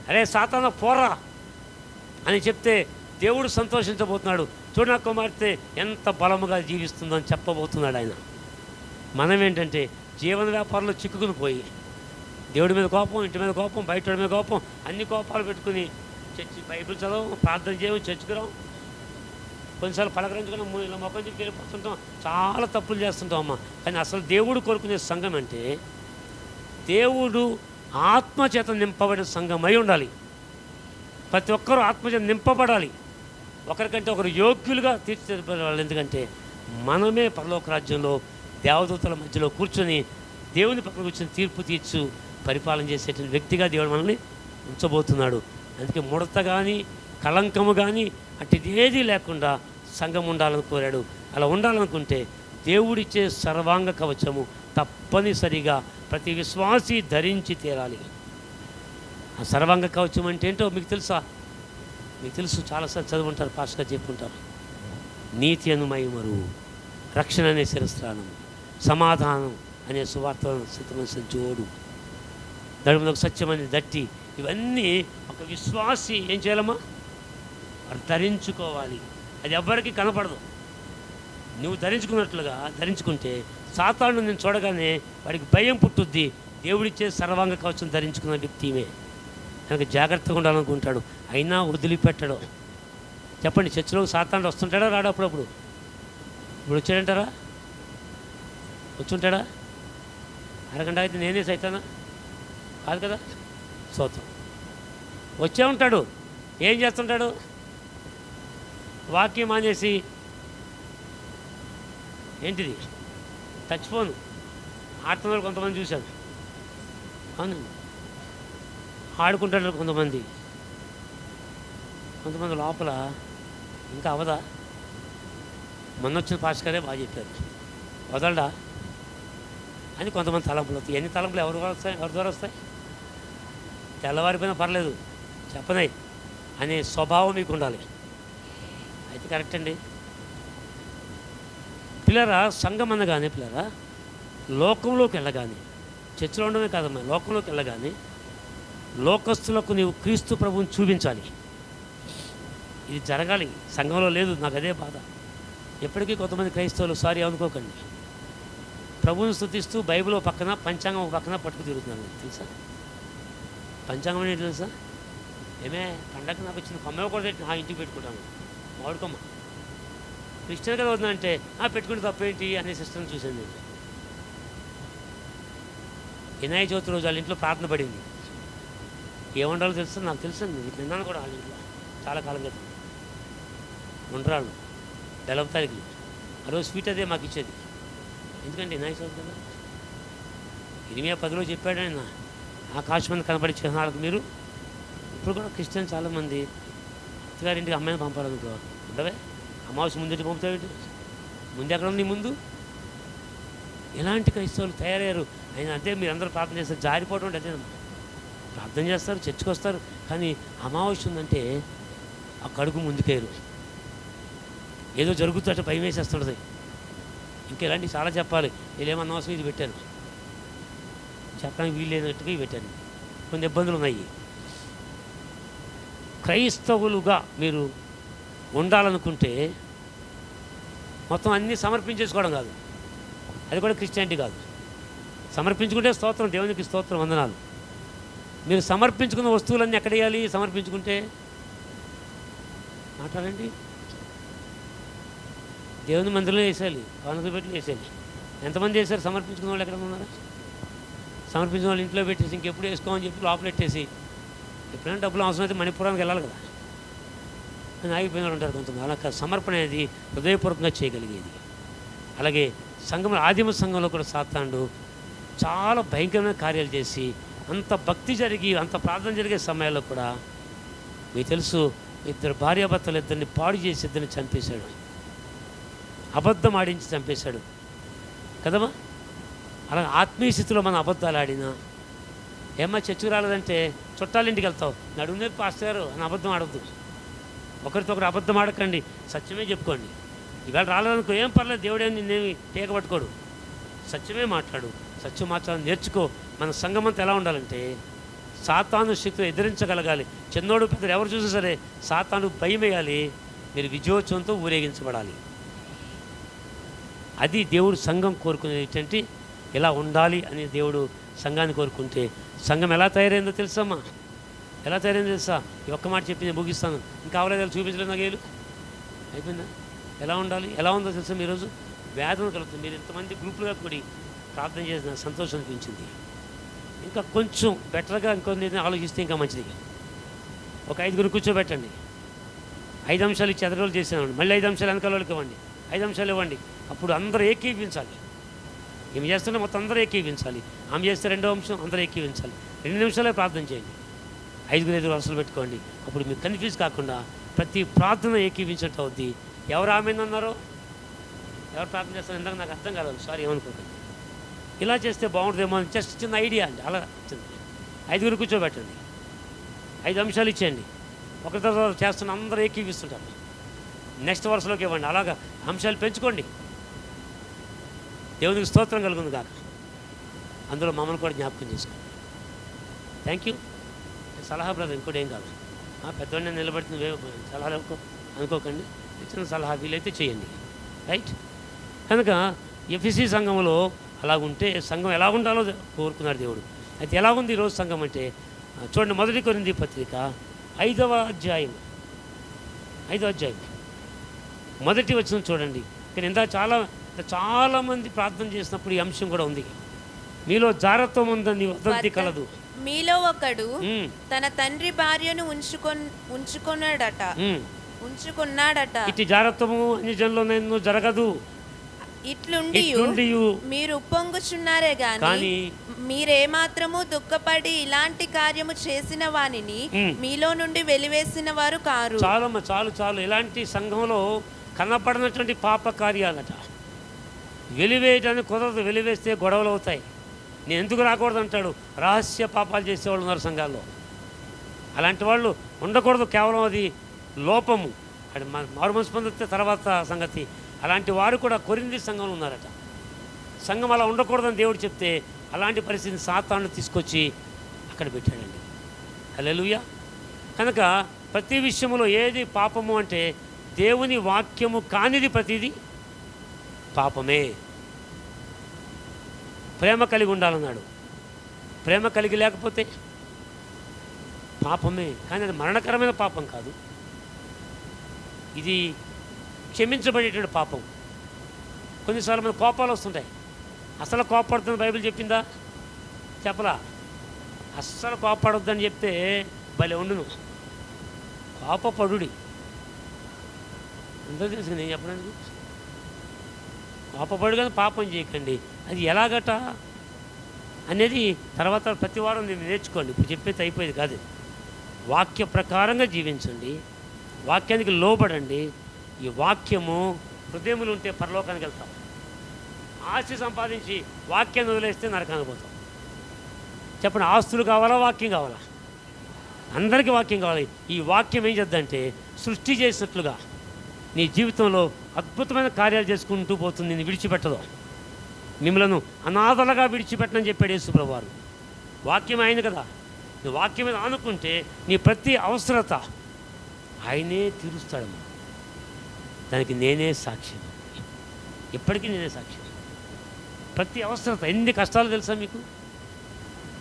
అరే సాతాను పోరా అని చెప్తే దేవుడు సంతోషించబోతున్నాడు. చూడ కుమార్తె ఎంత బలముగా జీవిస్తుందో అని చెప్పబోతున్నాడు ఆయన. మనం ఏంటంటే జీవన వ్యాపారంలో చిక్కుకుని పోయి దేవుడి మీద కోపం, ఇంటి మీద కోపం, బయట మీద కోపం, అన్ని కోపాలు పెట్టుకుని చర్చి బైబిల్ చదవం, ప్రార్థన చేయడం, చర్చికి రావు, కొన్నిసార్లు పలకరించుకుని ఇలా మొక్కం చెప్పి వెళ్ళిపోతుంటాం. చాలా తప్పులు చేస్తుంటాం అమ్మ. కానీ అసలు దేవుడు కోరుకునే సంఘం అంటే దేవుడు ఆత్మచేత నింపబడిన సంఘం అయి ఉండాలి. ప్రతి ఒక్కరూ ఆత్మచేత నింపబడాలి. ఒకరికంటే ఒకరు యోగ్యులుగా తీర్చిదిద్దాలి. ఎందుకంటే మనమే పరలోక రాజ్యంలో దేవదూతల మధ్యలో కూర్చొని దేవుని పక్కన కూర్చొని తీర్పు తీర్చు పరిపాలన చేసేటువంటి వ్యక్తిగా దేవుడు మనల్ని ఉంచబోతున్నాడు. అందుకే ముడత కానీ కళంకము కానీ అటుది ఏదీ లేకుండా సంఘం ఉండాలని కోరాడు. అలా ఉండాలనుకుంటే దేవుడిచ్చే సర్వాంగ కవచము తప్పనిసరిగా ప్రతి విశ్వాసి ధరించి తీరాలి. ఆ సర్వాంగ కవచం అంటే ఏంటో మీకు తెలుసా? మీకు తెలుసు, చాలాసార్లు చదువుంటారు, పాస్గా చెప్పుంటారు. నీతి అను మహిమరు, రక్షణ అనే శిరస్త్రానం, సమాధానం అనే సువార్తను సిద్ధమైన జోడు, నడుములకు సత్యమని దట్టి, ఇవన్నీ ఒక విశ్వాసి ఏం చేయాలమ్మా? ధరించుకోవాలి. అది ఎవ్వరికీ కనపడదు. నువ్వు ధరించుకున్నట్లుగా ధరించుకుంటే సాతాను నేను చూడగానే వాడికి భయం పుట్టుద్ది. దేవుడిచ్చే సర్వాంగ కవచం ధరించుకున్న వ్యక్తిమే కనుక జాగ్రత్తగా ఉండాలనుకుంటాడు. అయినా వదిలిపెట్టడు. చెప్పండి, చర్చిలోకి సాతాను వస్తుంటాడా రాడు? అప్పుడప్పుడు ఇప్పుడు వచ్చాడంటారా? వచ్చుంటాడా? అరగంట అయితే నేనే సైతానా? కాదు కదా. స్తోత్రం. వచ్చే ఉంటాడు. ఏం చేస్తుంటాడు? వాక్యం మానేసి ఏంటిది టచ్ ఫోన్ ఆడుతున్నారు కొంతమంది చూశాను. అవును, ఆడుకుంటారు కొంతమంది లోపల. ఇంకా అవదా? మొన్న వచ్చిన పాస్కరే బాగా చెప్పారు, వదలడా అని కొంతమంది తలంపులు వస్తాయి. ఎన్ని తలంపులు ఎవరి ద్వారా వస్తాయి? తెల్లవారిపోయినా పర్లేదు చెప్పనే అనే స్వభావం మీకు ఉండాలి. అయితే కరెక్ట్ అండి. పిల్లరా, సంఘం అనగానే పిల్లరా లోకంలోకి వెళ్ళగానే, చర్చలో ఉండడమే కాదమ్మా, లోకంలోకి వెళ్ళగానే లోకస్తులకు నీవు క్రీస్తు ప్రభువుని చూపించాలి. ఇది జరగాలి. సంఘంలో లేదు. నాకు అదే బాధ. ఎప్పటికీ కొంతమంది క్రైస్తవులు, సారీ అనుకోకండి, ప్రభువుని స్తుతిస్తూ బైబిల్ పక్కన పంచాంగం పక్కన పట్టుకు తిరుగుతున్నాను. తెలుసా పంచాంగం ఏంటి తెలుసా? ఏమే పండగ నాకు వచ్చిన కొమ్మ కూడా నా ఇంటికి పెట్టుకుంటాను, మామిడికొమ్మ. క్రిస్టియన్ కదా వద్దంటే పెట్టుకుంటే తప్పేంటి అనే సిస్టమ్ చూసాను నేను. వినాయక చవితి రోజు వాళ్ళ ఇంట్లో ప్రార్థన పడింది. ఏముండాలో తెలుసు, నాకు తెలుసు. నిన్నాను కూడా వాళ్ళ ఇంట్లో చాలా కాలం క్రితం ఉండరాళ్ళు డెలవతారికి. ఆ రోజు స్వీట్ అదే మాకు ఇచ్చేది. ఎందుకంటే వినాయక చవితి కదా. 8-10 చెప్పాడు ఆయన. ఆకాశం మంది కనపడి చిహ్నాలకు మీరు ఇప్పుడు కూడా క్రిస్టియన్ చాలామంది అత్తగారింటికి అమ్మాయిని పంపాలనుకో ఉండవే. అమావాస్య ముందు పంపుతావేంటి? ముందు ఎక్కడ ఉంది? ముందు ఎలాంటి క్రైస్తవులు తయారయ్యారు. ఆయన అంతే. మీరు అందరూ ప్రార్థన చేస్తారు, జారిపోవడం అంటే అదే. ప్రార్థన చేస్తారు, చర్చకు వస్తారు, కానీ అమావాస్య ఉందంటే ఆ కడుగు ముందుకేరు. ఏదో జరుగుతుంటే భయం వేసేస్తుంటుంది. ఇంకెలాంటివి చాలా చెప్పాలి. వీళ్ళేమో అనవసరం ఇది పెట్టారు, చెప్పడానికి వీలు లేనట్టుగా ఇవి పెట్టారు. కొన్ని ఇబ్బందులు ఉన్నాయి. క్రైస్తవులుగా మీరు ఉండాలనుకుంటే మొత్తం అన్నీ సమర్పించేసుకోవడం కాదు. అది కూడా క్రిస్టియానిటీ కాదు. సమర్పించుకుంటే స్తోత్రం, దేవునికి స్తోత్రం, వందనాలు. మీరు సమర్పించుకున్న వస్తువులన్నీ ఎక్కడ వేయాలి? సమర్పించుకుంటే మాట్లాడండి. దేవుని మందిరంలో వేసేయాలి, కానుకలు పెట్టి వేసేయాలి. ఎంతమంది వేశారు? సమర్పించుకున్న వాళ్ళు ఎక్కడ ఉన్నారా? సమర్పించిన వాళ్ళు ఇంట్లో పెట్టేసి ఇంకెప్పుడు వేసుకోమని చెప్పి లోపల పెట్టేసి ఎప్పుడైనా డబ్బులు అవసరమైతే మణిపురానికి వెళ్ళాలి కదా అని ఆగిపోయిన వాళ్ళు ఉంటారు కొంతమంది. అలా సమర్పణ అనేది హృదయపూర్వకంగా చేయగలిగేది. అలాగే సంఘం, ఆదిమ సంఘంలో కూడా సాతానుడు చాలా భయంకరమైన కార్యాలు చేసి అంత భక్తి జరిగి అంత ప్రార్థన జరిగే సమయాల్లో కూడా మీకు తెలుసు, ఇద్దరు భార్యాభర్తలు ఇద్దరిని పాడు చేసి ఇద్దరిని చంపేశాడు, అబద్ధం ఆడించి చంపేశాడు కదమ్మా. అలా ఆత్మీయ స్థితిలో మనం అబద్ధాలు ఆడినా, ఏమ్మా చర్చకు రాలేదంటే చుట్టాలింటికి వెళ్తావు, నడుమునే పాస్టర్ గారు అని అబద్ధం ఆడద్దు. ఒకరితో ఒకరు అబద్ధం ఆడకండి, సత్యమే చెప్పుకోండి. ఇవాళ రాలేదనుకో ఏం పర్లేదు, దేవుడేమి నిన్నేమి టేక పట్టుకోడు. సత్యమే మాట్లాడు, సత్యం మాట్లాడాలని నేర్చుకో. మన సంఘం అంతా ఎలా ఉండాలంటే సాతాను శక్తితో ఎదిరించగలగాలి. చిన్నోడు పెద్దలు ఎవరు చూసినా సరే సాతాను భయం వేయాలి, మీరు విజయోత్సవంతో ఊరేగించబడాలి. అది దేవుడు సంఘం కోరుకునేటువంటి ఇలా ఉండాలి అని దేవుడు సంఘాన్ని కోరుకుంటే సంఘం ఎలా తయారైందో తెలుసమ్మా? ఎలా తయారైందో తెలుసా? ఈ ఒక్క మాట చెప్పి నేను ముగిస్తాను. ఇంకా అవలేదు చూపించలేదు నాకేలు అయిపోయిందా? ఎలా ఉండాలి, ఎలా ఉందో తెలుసా? ఈరోజు వేదన కలుగుతుంది. మీరు ఇంతమంది గ్రూపులుగా కూడి ప్రార్థన చేసిన సంతోషం అనిపించింది. ఇంకా కొంచెం బెటర్గా ఇంకొన్ని ఆలోచిస్తే ఇంకా మంచిది. ఒక 5 కూర్చోబెట్టండి, 5 అంశాలు ఇచ్చి ఎదరోలు చేసినామండి, మళ్ళీ 5 అంశాలు వెనకాల వాళ్ళకి ఇవ్వండి, 5 అంశాలు ఇవ్వండి. అప్పుడు అందరూ ఏకీవించాలి. ఏమి చేస్తున్నా మొత్తం అందరూ ఏకీవించాలి. ఆమె చేస్తే 2వ అంశం అందరూ ఏకీవించాలి. 2 నిమిషాలే ప్రార్థన చేయండి, 5 వరుసలు పెట్టుకోండి. అప్పుడు మీకు కన్ఫ్యూజ్ కాకుండా ప్రతి ప్రార్థన ఏకీవించినట్టు అవుద్ది. ఎవరు ఆమెనన్నారో, ఎవరు ప్రార్థన చేస్తారో ఇందాక నాకు అర్థం కాదు, సారీ ఏమనుకోకండి. ఇలా చేస్తే బాగుంటుందేమో అని జస్ట్ చిన్న ఐడియా అండి. అలా చిన్న 5 కూర్చోబెట్టండి, 5 అంశాలు ఇచ్చేయండి. ఒకరి తర్వాత చేస్తున్న అందరూ ఏకీవిస్తుంటారు. నెక్స్ట్ వరుసలోకి ఇవ్వండి. అలాగా అంశాలు పెంచుకోండి. దేవునికి స్తోత్రం కలుగుంది కాక. అందులో మమ్మల్ని కూడా జ్ఞాపకం చేసుకోండి. Thank you. సలహా బ్రదర్, ఇంకోటి ఏం కాదు. పెద్దవాడిని నిలబడుతుంది సలహాలు అనుకోకండి, ఇచ్చిన సలహా వీలైతే చేయండి. రైట్. కనుక ఎఫ్ఎస్సి సంఘంలో అలాగుంటే సంఘం ఎలా ఉండాలో కోరుకున్నాడు దేవుడు. అయితే ఎలా ఉంది ఈరోజు సంఘం అంటే చూడండి, 1 కొరింథీ పత్రిక 5వ అధ్యాయం 5వ అధ్యాయం 1వ వచనం చూడండి. కానీ ఇంత చాలామంది ప్రార్థన చేసినప్పుడు ఈ అంశం కూడా ఉంది. మీలో జారత్వం ఉందని వదంతి కలదు. మీలో ఒకడు తన తండ్రి భార్యను ఉంచుకున్నాడట. ఇటు జారత్వము అన్ని జనుల్లో జరగదు. ఇట్లుండి మీరు ఉప్పొంగుచున్నారే గాని మీరేమాత్రము దుఃఖపడి ఇలాంటి కార్యము చేసిన వానిని మీలో నుండి వెలివేసిన వారు కారు. చాలు ఇలాంటి సంఘంలో కనపడినటువంటి పాప కార్యాలట వెలివేయడానికి కుదరదు. వెలివేస్తే గొడవలు అవుతాయి. నేను ఎందుకు రాకూడదు అంటాడు. రహస్య పాపాలు చేసేవాళ్ళు ఉన్నారు సంఘాల్లో. అలాంటి వాళ్ళు ఉండకూడదు. కేవలం అది లోపము, అది మారు మనసు పొందితే తర్వాత సంగతి. అలాంటి వారు కూడా కొరింథీ సంఘంలో ఉన్నారట. సంఘం అలా ఉండకూడదని దేవుడు చెప్తే అలాంటి పరిస్థితిని సాతాను తీసుకొచ్చి అక్కడ పెట్టాడండి. హల్లెలూయా. కనుక ప్రతి విషయంలో ఏది పాపము అంటే దేవుని వాక్యము కానిది ప్రతిదీ పాపమే. ప్రేమ కలిగి ఉండాలన్నాడు. ప్రేమ కలిగి లేకపోతే పాపమే. కానీ అది మరణకరమైన పాపం కాదు. ఇది క్షమించబడేటువంటి పాపం. కొన్నిసార్లు మన కోపాలు వస్తుంటాయి. అసలు కోపడుతుంది బైబిల్ చెప్పిందా? చెప్పలా. అస్సలు కోపడొద్దని చెప్తే భలే ఉండును. కోపపడుడి అందరూ తెలుసు. నేను చెప్పడానికి కోపపడు కానీ పాపం చేయకండి. అది ఎలాగట అనేది తర్వాత ప్రతి వారం నేను నేర్చుకోండి. ఇప్పుడు చెప్పేది అయిపోయేది కాదు. వాక్య ప్రకారంగా జీవించండి, వాక్యానికి లోబడండి. ఈ వాక్యము హృదయములు ఉంటే పరలోకానికి వెళ్తాం. ఆస్తి సంపాదించి వాక్యాన్ని వదిలేస్తే నరకానికి పోతాం. చెప్పండి, ఆస్తులు కావాలా, వాక్యం కావాలా? అందరికీ వాక్యం కావాలి. ఈ వాక్యం ఏం చేద్దంటే సృష్టి చేసినట్లుగా నీ జీవితంలో అద్భుతమైన కార్యాలు చేసుకుంటూ పోతుంది. నేను విడిచిపెట్టదు. మిమ్మలను అనాథలుగా విడిచిపెట్టనని చెప్పాడు యేసు ప్రభువారు. వాక్యం ఆయన కదా. నువ్వు వాక్యం మీద ఆనుకుంటే నీ ప్రతి అవసరత ఆయనే తీరుస్తాడమ్మా. దానికి నేనే సాక్ష్యం. ఇప్పటికీ నేనే సాక్ష్యం. ప్రతి అవసరత. ఎన్ని కష్టాలు తెలుసా మీకు?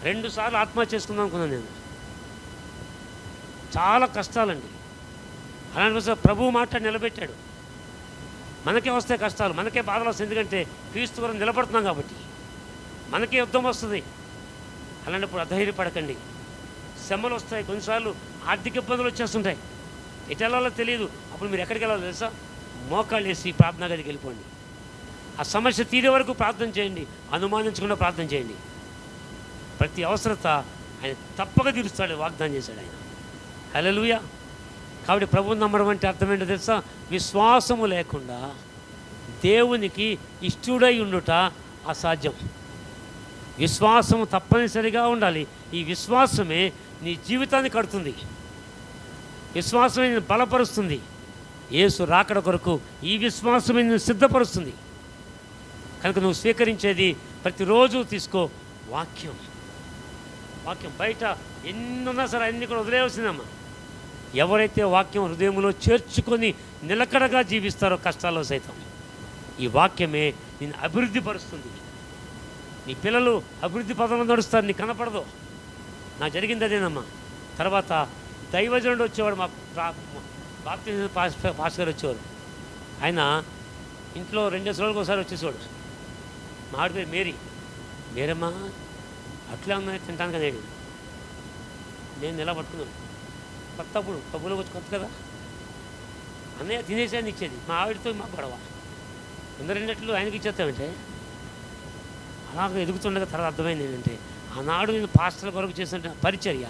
2 సార్లు ఆత్మహత్య చేసుకుందాం అనుకున్నాను నేను. చాలా కష్టాలండి. అలాంటి ప్రభువు మాట నిలబెట్టాడు. మనకే వస్తాయి కష్టాలు, మనకే బాధలు వస్తాయి, ఎందుకంటే క్రీస్తు వరకు నిలబడుతున్నాం కాబట్టి. మనకే యుద్ధం వస్తుంది. అలాంటప్పుడు అధైర్యపడకండి. శ్రమలు వస్తాయి, కొన్నిసార్లు ఆర్థిక ఇబ్బందులు వచ్చేస్తుంటాయి, ఎటు వెళ్ళాలో తెలియదు. అప్పుడు మీరు ఎక్కడికి వెళ్ళాలో తెలుసా? మోకాళ్ళు వేసి ప్రార్థనా గదికి వెళ్ళిపోండి. ఆ సమస్య తీరే వరకు ప్రార్థన చేయండి, అనుమానించకుండా ప్రార్థన చేయండి. ప్రతి అవసరత ఆయన తప్పక తీరుస్తాడు, వాగ్దానం చేశాడు ఆయన. హల్లెలూయా. కాబట్టి ప్రభువుని నమ్మడం అంటే అర్థం ఏంటో తెలుసా? విశ్వాసము లేకుండా దేవునికి ఇష్టడై ఉండుట అసాధ్యం. విశ్వాసము తప్పనిసరిగా ఉండాలి. ఈ విశ్వాసమే నీ జీవితాన్ని కడుతుంది, విశ్వాసమే నిన్ను బలపరుస్తుంది. యేసు రాకడ కొరకు ఈ విశ్వాసమే నిన్ను సిద్ధపరుస్తుంది. కనుక నువ్వు స్వీకరించేది ప్రతిరోజు తీసుకో వాక్యం. వాక్యం బయట ఎన్నున్నా సరే అన్ని కూడా వదిలేవలసిందమ్మా. ఎవరైతే వాక్యం హృదయంలో చేర్చుకొని నిలకడగా జీవిస్తారో కష్టాల్లో సైతం ఈ వాక్యమే నిన్ను అభివృద్ధి పరుస్తుంది. నీ పిల్లలు అభివృద్ధి పదంలో నడుస్తారు, నీకు కనపడదు. నాకు జరిగింది అదేనమ్మా. తర్వాత దైవజనుడు వచ్చేవాడు, మా బాప్తిజం పాస్ గారు వచ్చేవారు. ఆయన ఇంట్లో 2 రోజులకు ఒకసారి వచ్చేసేవాడు. మా ఆవిడ పేరు మేరీ. మేరమ్మా అట్లా ఉన్నాయి తింటాను కదా. నేను ఎలా పట్టుకున్నాను, కొత్తప్పుడు కబుర్లోకి వచ్చి కొత్త కదా, అన్నయ్య తినేసాన్ని ఇచ్చేది. మా ఆవిడతో మాకు గొడవ, 2 ఆయనకి ఇచ్చేస్తామంటే అలాగ ఎదుగుతుండగా తర్వాత అర్థమైంది ఏంటంటే, ఆనాడు నేను పాస్టర్ల కొరకు చేసిన పరిచర్య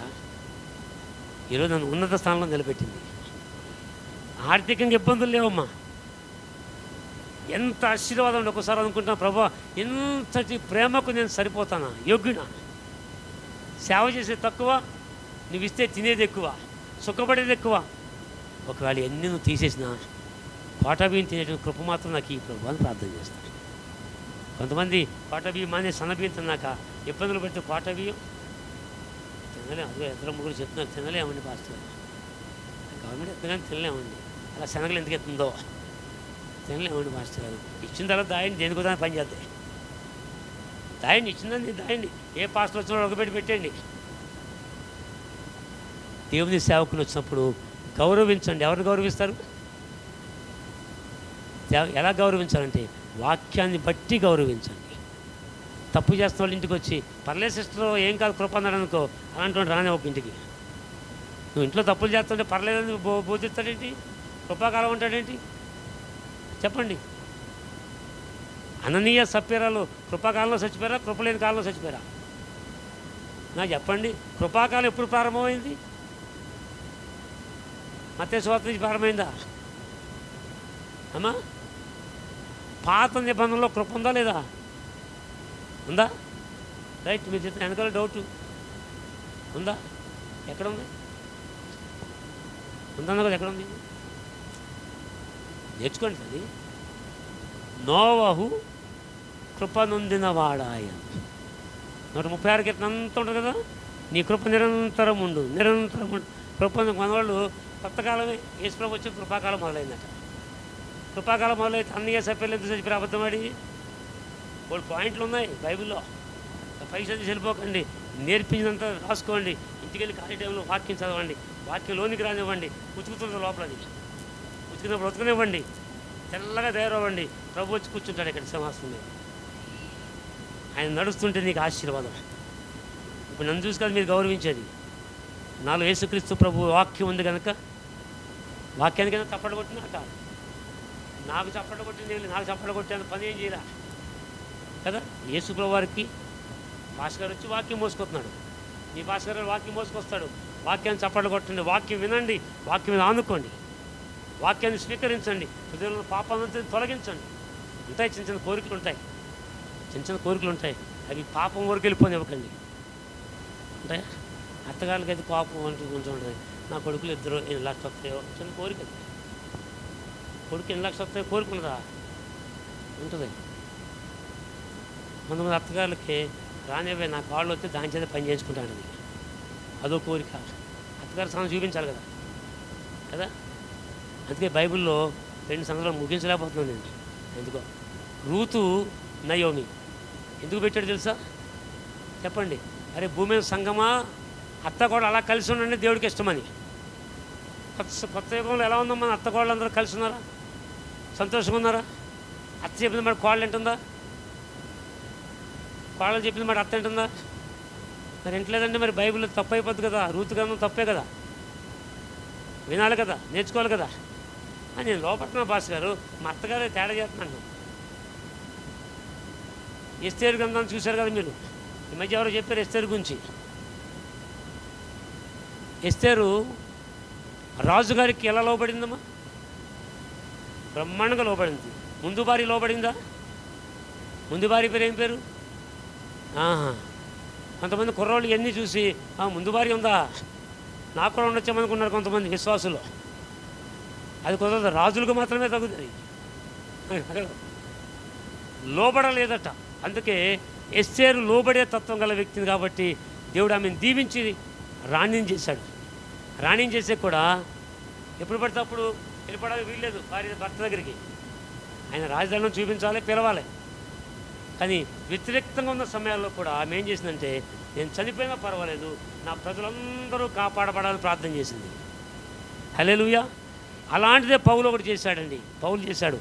ఈరోజు నన్ను ఉన్నత స్థానంలో నిలబెట్టింది. ఆర్థికంగా ఇబ్బందులు లేవమ్మా. ఎంత ఆశీర్వాదం ఉండి ఒకసారి అనుకుంటున్నా, ప్రభా ఎంతటి ప్రేమకు నేను సరిపోతానా, యోగ్యునా? సేవ చేసేది తక్కువ, నువ్వు ఇస్తే తినేది ఎక్కువ, సుఖపడేది ఎక్కువ. ఒకవేళ ఎన్ని నువ్వు తీసేసినా కోటా బియ్యం తినేటువంటి కృప మాత్రం నాకు ఈ ప్రభు అని ప్రార్థన చేస్తాను. కొంతమంది కోటా బియ్యం మానే సన్న బియ్యం తిన్నాక ఇబ్బందులు పెడితే కోటా బియ్యం తినలేము. అదిగో 2 చెప్తున్నారు, తినలేమండి పాస్టర్, గవర్నమెంట్ ఎత్తగానే తినలేమండి. అలా శనగలు ఎందుకు ఎత్తుందో తినలేమండి మాస్టర్ గారు. ఇచ్చిన తర్వాత దాయండి, దేనికో దాన్ని పని చేద్దాయి. దాయండి, ఇచ్చిందని దాయండి. ఏ పాస్టర్ వచ్చినా ఒకబెట్టి పెట్టండి. దేవుని సేవకులు వచ్చినప్పుడు గౌరవించండి. ఎవరిని గౌరవిస్తారు? ఎలా గౌరవించాలంటే వాక్యాన్ని బట్టి గౌరవించండి. తప్పు చేస్తున్న వాళ్ళ ఇంటికి వచ్చి పర్లేదు సిస్టర్ ఏం కాదు కృప అన్నాడు అనుకో, అలాంటి రానే ఒక ఇంటికి. నువ్వు ఇంట్లో తప్పులు చేస్తుంటే పర్లేదని బోధిస్తాడేంటి? కృపాకాలం ఉంటాడేంటి? చెప్పండి. అననీయ సప్యరాలు కృపాకాలంలో చచ్చిపోయారా, కృపలేని కాలంలో చచ్చిపోయారా? నాకు చెప్పండి. కృపాకాలం ఎప్పుడు ప్రారంభమైంది? మత్తయి సువార్త నుంచి ప్రారంభమైందా అమ్మా? పాత నిబంధనలో కృప ఉందా లేదా? ఉందా? రైట్, మీరు చెప్పిన వెనకాల డౌట్ ఉందా? ఎక్కడ ఉంది? ఉందన్న కదా, ఎక్కడ ఉంది? నేర్చుకోండి. అది నోవహు కృప నొందినవాడాయ 136 కీర్తన అంతా ఉంటుంది కదా. నీ కృప నిరంతరం ఉండు, నిరంతరం ఉండు. కృప మనవాళ్ళు కొత్త కాలమే యేసుప్రభు వచ్చి కృపాకాలం మొదలైందట. కృపాకాలం మొదలైతే అన్నయ్య సభ్యులు ఎంత చచ్చిపోయి అబద్ధమాడి వాళ్ళు పాయింట్లు ఉన్నాయి బైబిల్లో. పైసా తీసి వెళ్ళిపోకండి, నేర్పించినంత రాసుకోండి. ఇంటికి వెళ్ళి ఖాళీ టైంలో వాక్యం చదవండి, వాక్యంలోనికి రానివ్వండి. ఉతుకుతుంది లోపలది, ఉతికినప్పుడు ఉతకనివ్వండి, తెల్లగా తయారవ్వండి. ప్రభు వచ్చి కూర్చుంటాడు ఇక్కడ సింహాసనం మీద. ఆయన నడుస్తుంటే నీకు ఆశీర్వాదం. ఇప్పుడు నన్ను చూసి కదా మీరు గౌరవించేది. నాలో యేసుక్రీస్తు ప్రభు వాక్యం ఉంది కనుక వాక్యానికైనా చప్పట్లు కొట్టినా కాదు, నాకు చప్పట్లు కొట్టింది, నాకు చప్పట్లు కొట్టాను పని ఏం చేయరా కదా. యేసు ప్రభు వారికి భాస్కర్ వచ్చి వాక్యం మోసుకొస్తున్నాడు, మీ భాస్కర్ గారు వాక్యం మోసుకొస్తాడు. వాక్యాన్ని చప్పట్లు కొట్టండి, వాక్యం వినండి, వాక్యం మీద ఆనుకోండి, వాక్యాన్ని స్వీకరించండి, హృదయంలో పాపాలను తొలగించండి. ఉంటాయి చిన్న చిన్న కోరికలు ఉంటాయి, చిన్న చిన్న కోరికలు ఉంటాయి, అవి పాపం వరకు వెళ్ళిపోనివ్వకండి. ఉంటాయా? అత్తగారికి అయితే కోపం అంటూ కొంచెం ఉంటుంది. నా కొడుకులు 2 8 లక్షలు వస్తాయో చిన్న కోరిక. కొడుకు 8 లక్షలు వస్తాయో కోరుకున్నదా? ఉంటుంది. కొంతమంది అత్తగారులకి రానివే నా కాళ్ళు వస్తే దాని చేత పని చేసుకుంటానని అదో కోరిక. అత్తగారు సంగతి చూపించాలి కదా కదా. అందుకే బైబిల్లో 2 సంగతులు ముగించలేకపోతున్నాను నేను. ఎందుకో రూతు నయోమి ఎందుకు పెట్టాడు తెలుసా? చెప్పండి. అరే భూమి మీద సంగమా, అత్త కూడా అలా కలిసి ఉండండి దేవుడికి ఇష్టమని. కొత్త యుగంలో ఎలా ఉందమ్మా? అత్త కోళ్ళందరూ కలిసి ఉన్నారా? సంతోషంగా ఉన్నారా? అత్త చెప్పింది మరి కోళ్ళు వింటుందా? కోళ్ళని చెప్పింది మరి అత్త వింటుందా? మరి వింటలేదంటే మరి బైబిల్ తప్పు అయిపోద్ది కదా, రూతు గ్రంథం తప్పే కదా, వినాలి కదా, నేర్చుకోవాలి కదా అని నేను లోపడుతున్నా. బాస్ గారు మా అత్తగారే తేడా చేస్తున్నాను. ఎస్తేరు గ్రంథాన్ని చూశారు కదా మీరు, ఈ మధ్య ఎవరో చెప్పారు ఎస్తేరు గురించి. ఎస్తేరు రాజుగారికి ఎలా లోబడిందమ్మా? బ్రహ్మాండంగా లోబడింది. ముందు భార్య లోబడిందా? ముందు భార్య పేరు ఏం పేరు? కొంతమంది కుర్రోళ్ళు ఇవన్నీ చూసి ముందు భార్య ఉందా, నాకు కూడా ఉండొచ్చామనుకున్నారు కొంతమంది విశ్వాసులు. అది కుదరదు, రాజులకు మాత్రమే తగ్గుతుంది. లోబడలేదట. అందుకే ఎస్తేరు లోబడే తత్వం గల వ్యక్తిని కాబట్టి దేవుడు ఆమెను దీవించి రాణిని చేశాడు. రాణిని చేసే కూడా ఎప్పుడు పడితే అప్పుడు వెళ్ళిపోవడానికి వీల్లేదు భార్య భర్త దగ్గరికి. ఆయన రాజధానిలో చూపించాలి, పిలవాలి. కానీ వ్యతిరేక్తంగా ఉన్న సమయాల్లో కూడా ఆమె ఏం చేసిందంటే, నేను చనిపోయినా పర్వాలేదు, నా ప్రజలందరూ కాపాడబడాలని ప్రార్థన చేసింది. హల్లెలూయా. అలాంటిదే పౌలు ఒకటి చేశాడండి. పౌలు చేశాడు,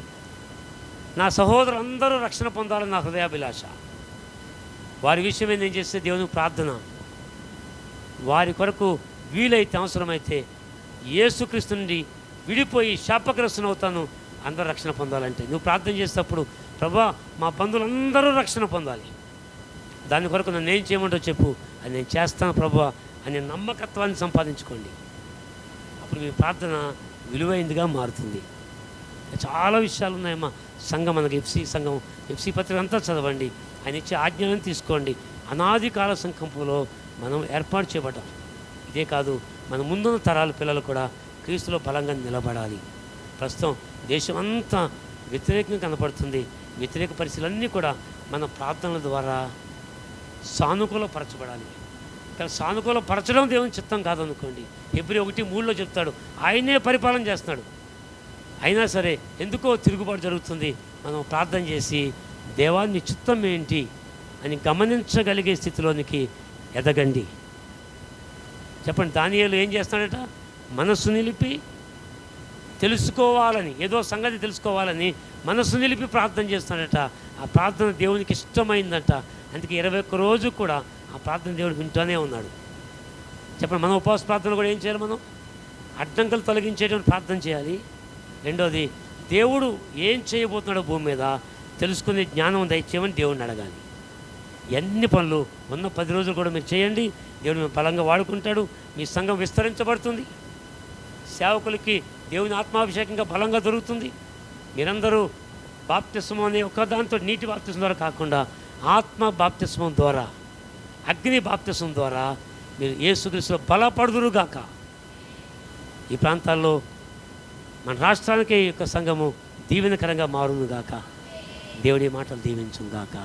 నా సహోదరులందరూ రక్షణ పొందాలని నా హృదయాభిలాష. వారి విషయమే నేను చేస్తే దేవునికి ప్రార్థన, వారి కొరకు వీలైతే అవసరమైతే యేసుక్రీస్తు నుండి విడిపోయి శాపగ్రస్తునవుతాను, అందరూ రక్షణ పొందాలంటే. నువ్వు ప్రార్థన చేసేటప్పుడు, ప్రభా మా బంధువులందరూ రక్షణ పొందాలి, దాని కొరకు నన్ను ఏం చేయమంటో చెప్పు, అది నేను చేస్తాను ప్రభా అనే నమ్మకత్వాన్ని సంపాదించుకోండి. అప్పుడు మీ ప్రార్థన విలువైందిగా మారుతుంది. చాలా విషయాలు ఉన్నాయమ్మా. సంఘం, మనకి ఎఫ్సి పత్రిక అంతా చదవండి. ఆయన ఇచ్చే ఆజ్ఞలను తీసుకోండి. అనాది కాల సంకల్పంలో మనం ఏర్పాటు చేయబడ్డాం. ఇదే కాదు, మన ముందున్న తరాల పిల్లలు కూడా క్రీస్తులో బలంగా నిలబడాలి. ప్రస్తుతం దేశం అంతా వ్యతిరేకంగా కనపడుతుంది. వ్యతిరేక పరిస్థితులన్నీ కూడా మన ప్రార్థనల ద్వారా సానుకూలపరచబడాలి. కానీ సానుకూలపరచడం దేవుని చిత్తం కాదనుకోండి. Hebrews 1:3 చెప్తాడు, ఆయనే పరిపాలన చేస్తున్నాడు. అయినా సరే ఎందుకో తిరుగుబాటు జరుగుతుంది. మనం ప్రార్థన చేసి దేవా నీ చిత్తం ఏంటి అని గమనించగలిగే స్థితిలోనికి ఎదగండి. చెప్పండి, దానియేలు ఏం చేస్తున్నాడట? మనస్సు నిలిపి తెలుసుకోవాలని, ఏదో సంగతి తెలుసుకోవాలని మనస్సు నిలిపి ప్రార్థన చేస్తున్నాడట. ఆ ప్రార్థన దేవునికి ఇష్టమైందట. అందుకే 21 రోజు కూడా ఆ ప్రార్థన దేవుడు వింటూనే ఉన్నాడు. చెప్పండి, మన ఉపవాస ప్రార్థన కూడా ఏం చేయాలి? మనం అడ్డంకులు తొలగించేటువంటి ప్రార్థన చేయాలి. రెండోది, దేవుడు ఏం చేయబోతున్నాడో భూమి మీద తెలుసుకునే జ్ఞానం దయచేయమని దేవుడిని అడగాలి. ఎన్ని పనులు ఉన్న 10 రోజులు కూడా మీరు చేయండి, దేవుడు మేము బలంగా వాడుకుంటాడు. మీ సంఘం విస్తరించబడుతుంది, సేవకులకి దేవుని ఆత్మాభిషేకంగా బలంగా దొరుకుతుంది. మీరందరూ బాప్తిస్మం అనే ఒక దాంతో నీటి బాప్తిస్మం ద్వారా కాకుండా ఆత్మ బాప్తిస్మం ద్వారా, అగ్ని బాప్తిస్మం ద్వారా మీరు యేసుక్రీస్తులో బలపడుదురుగాక. ఈ ప్రాంతాల్లో మన రాష్ట్రానికి ఈ యొక్క సంఘము దీవెనకరంగా మారునుగాక. దేవుడి మాటలు దీవించుగాక.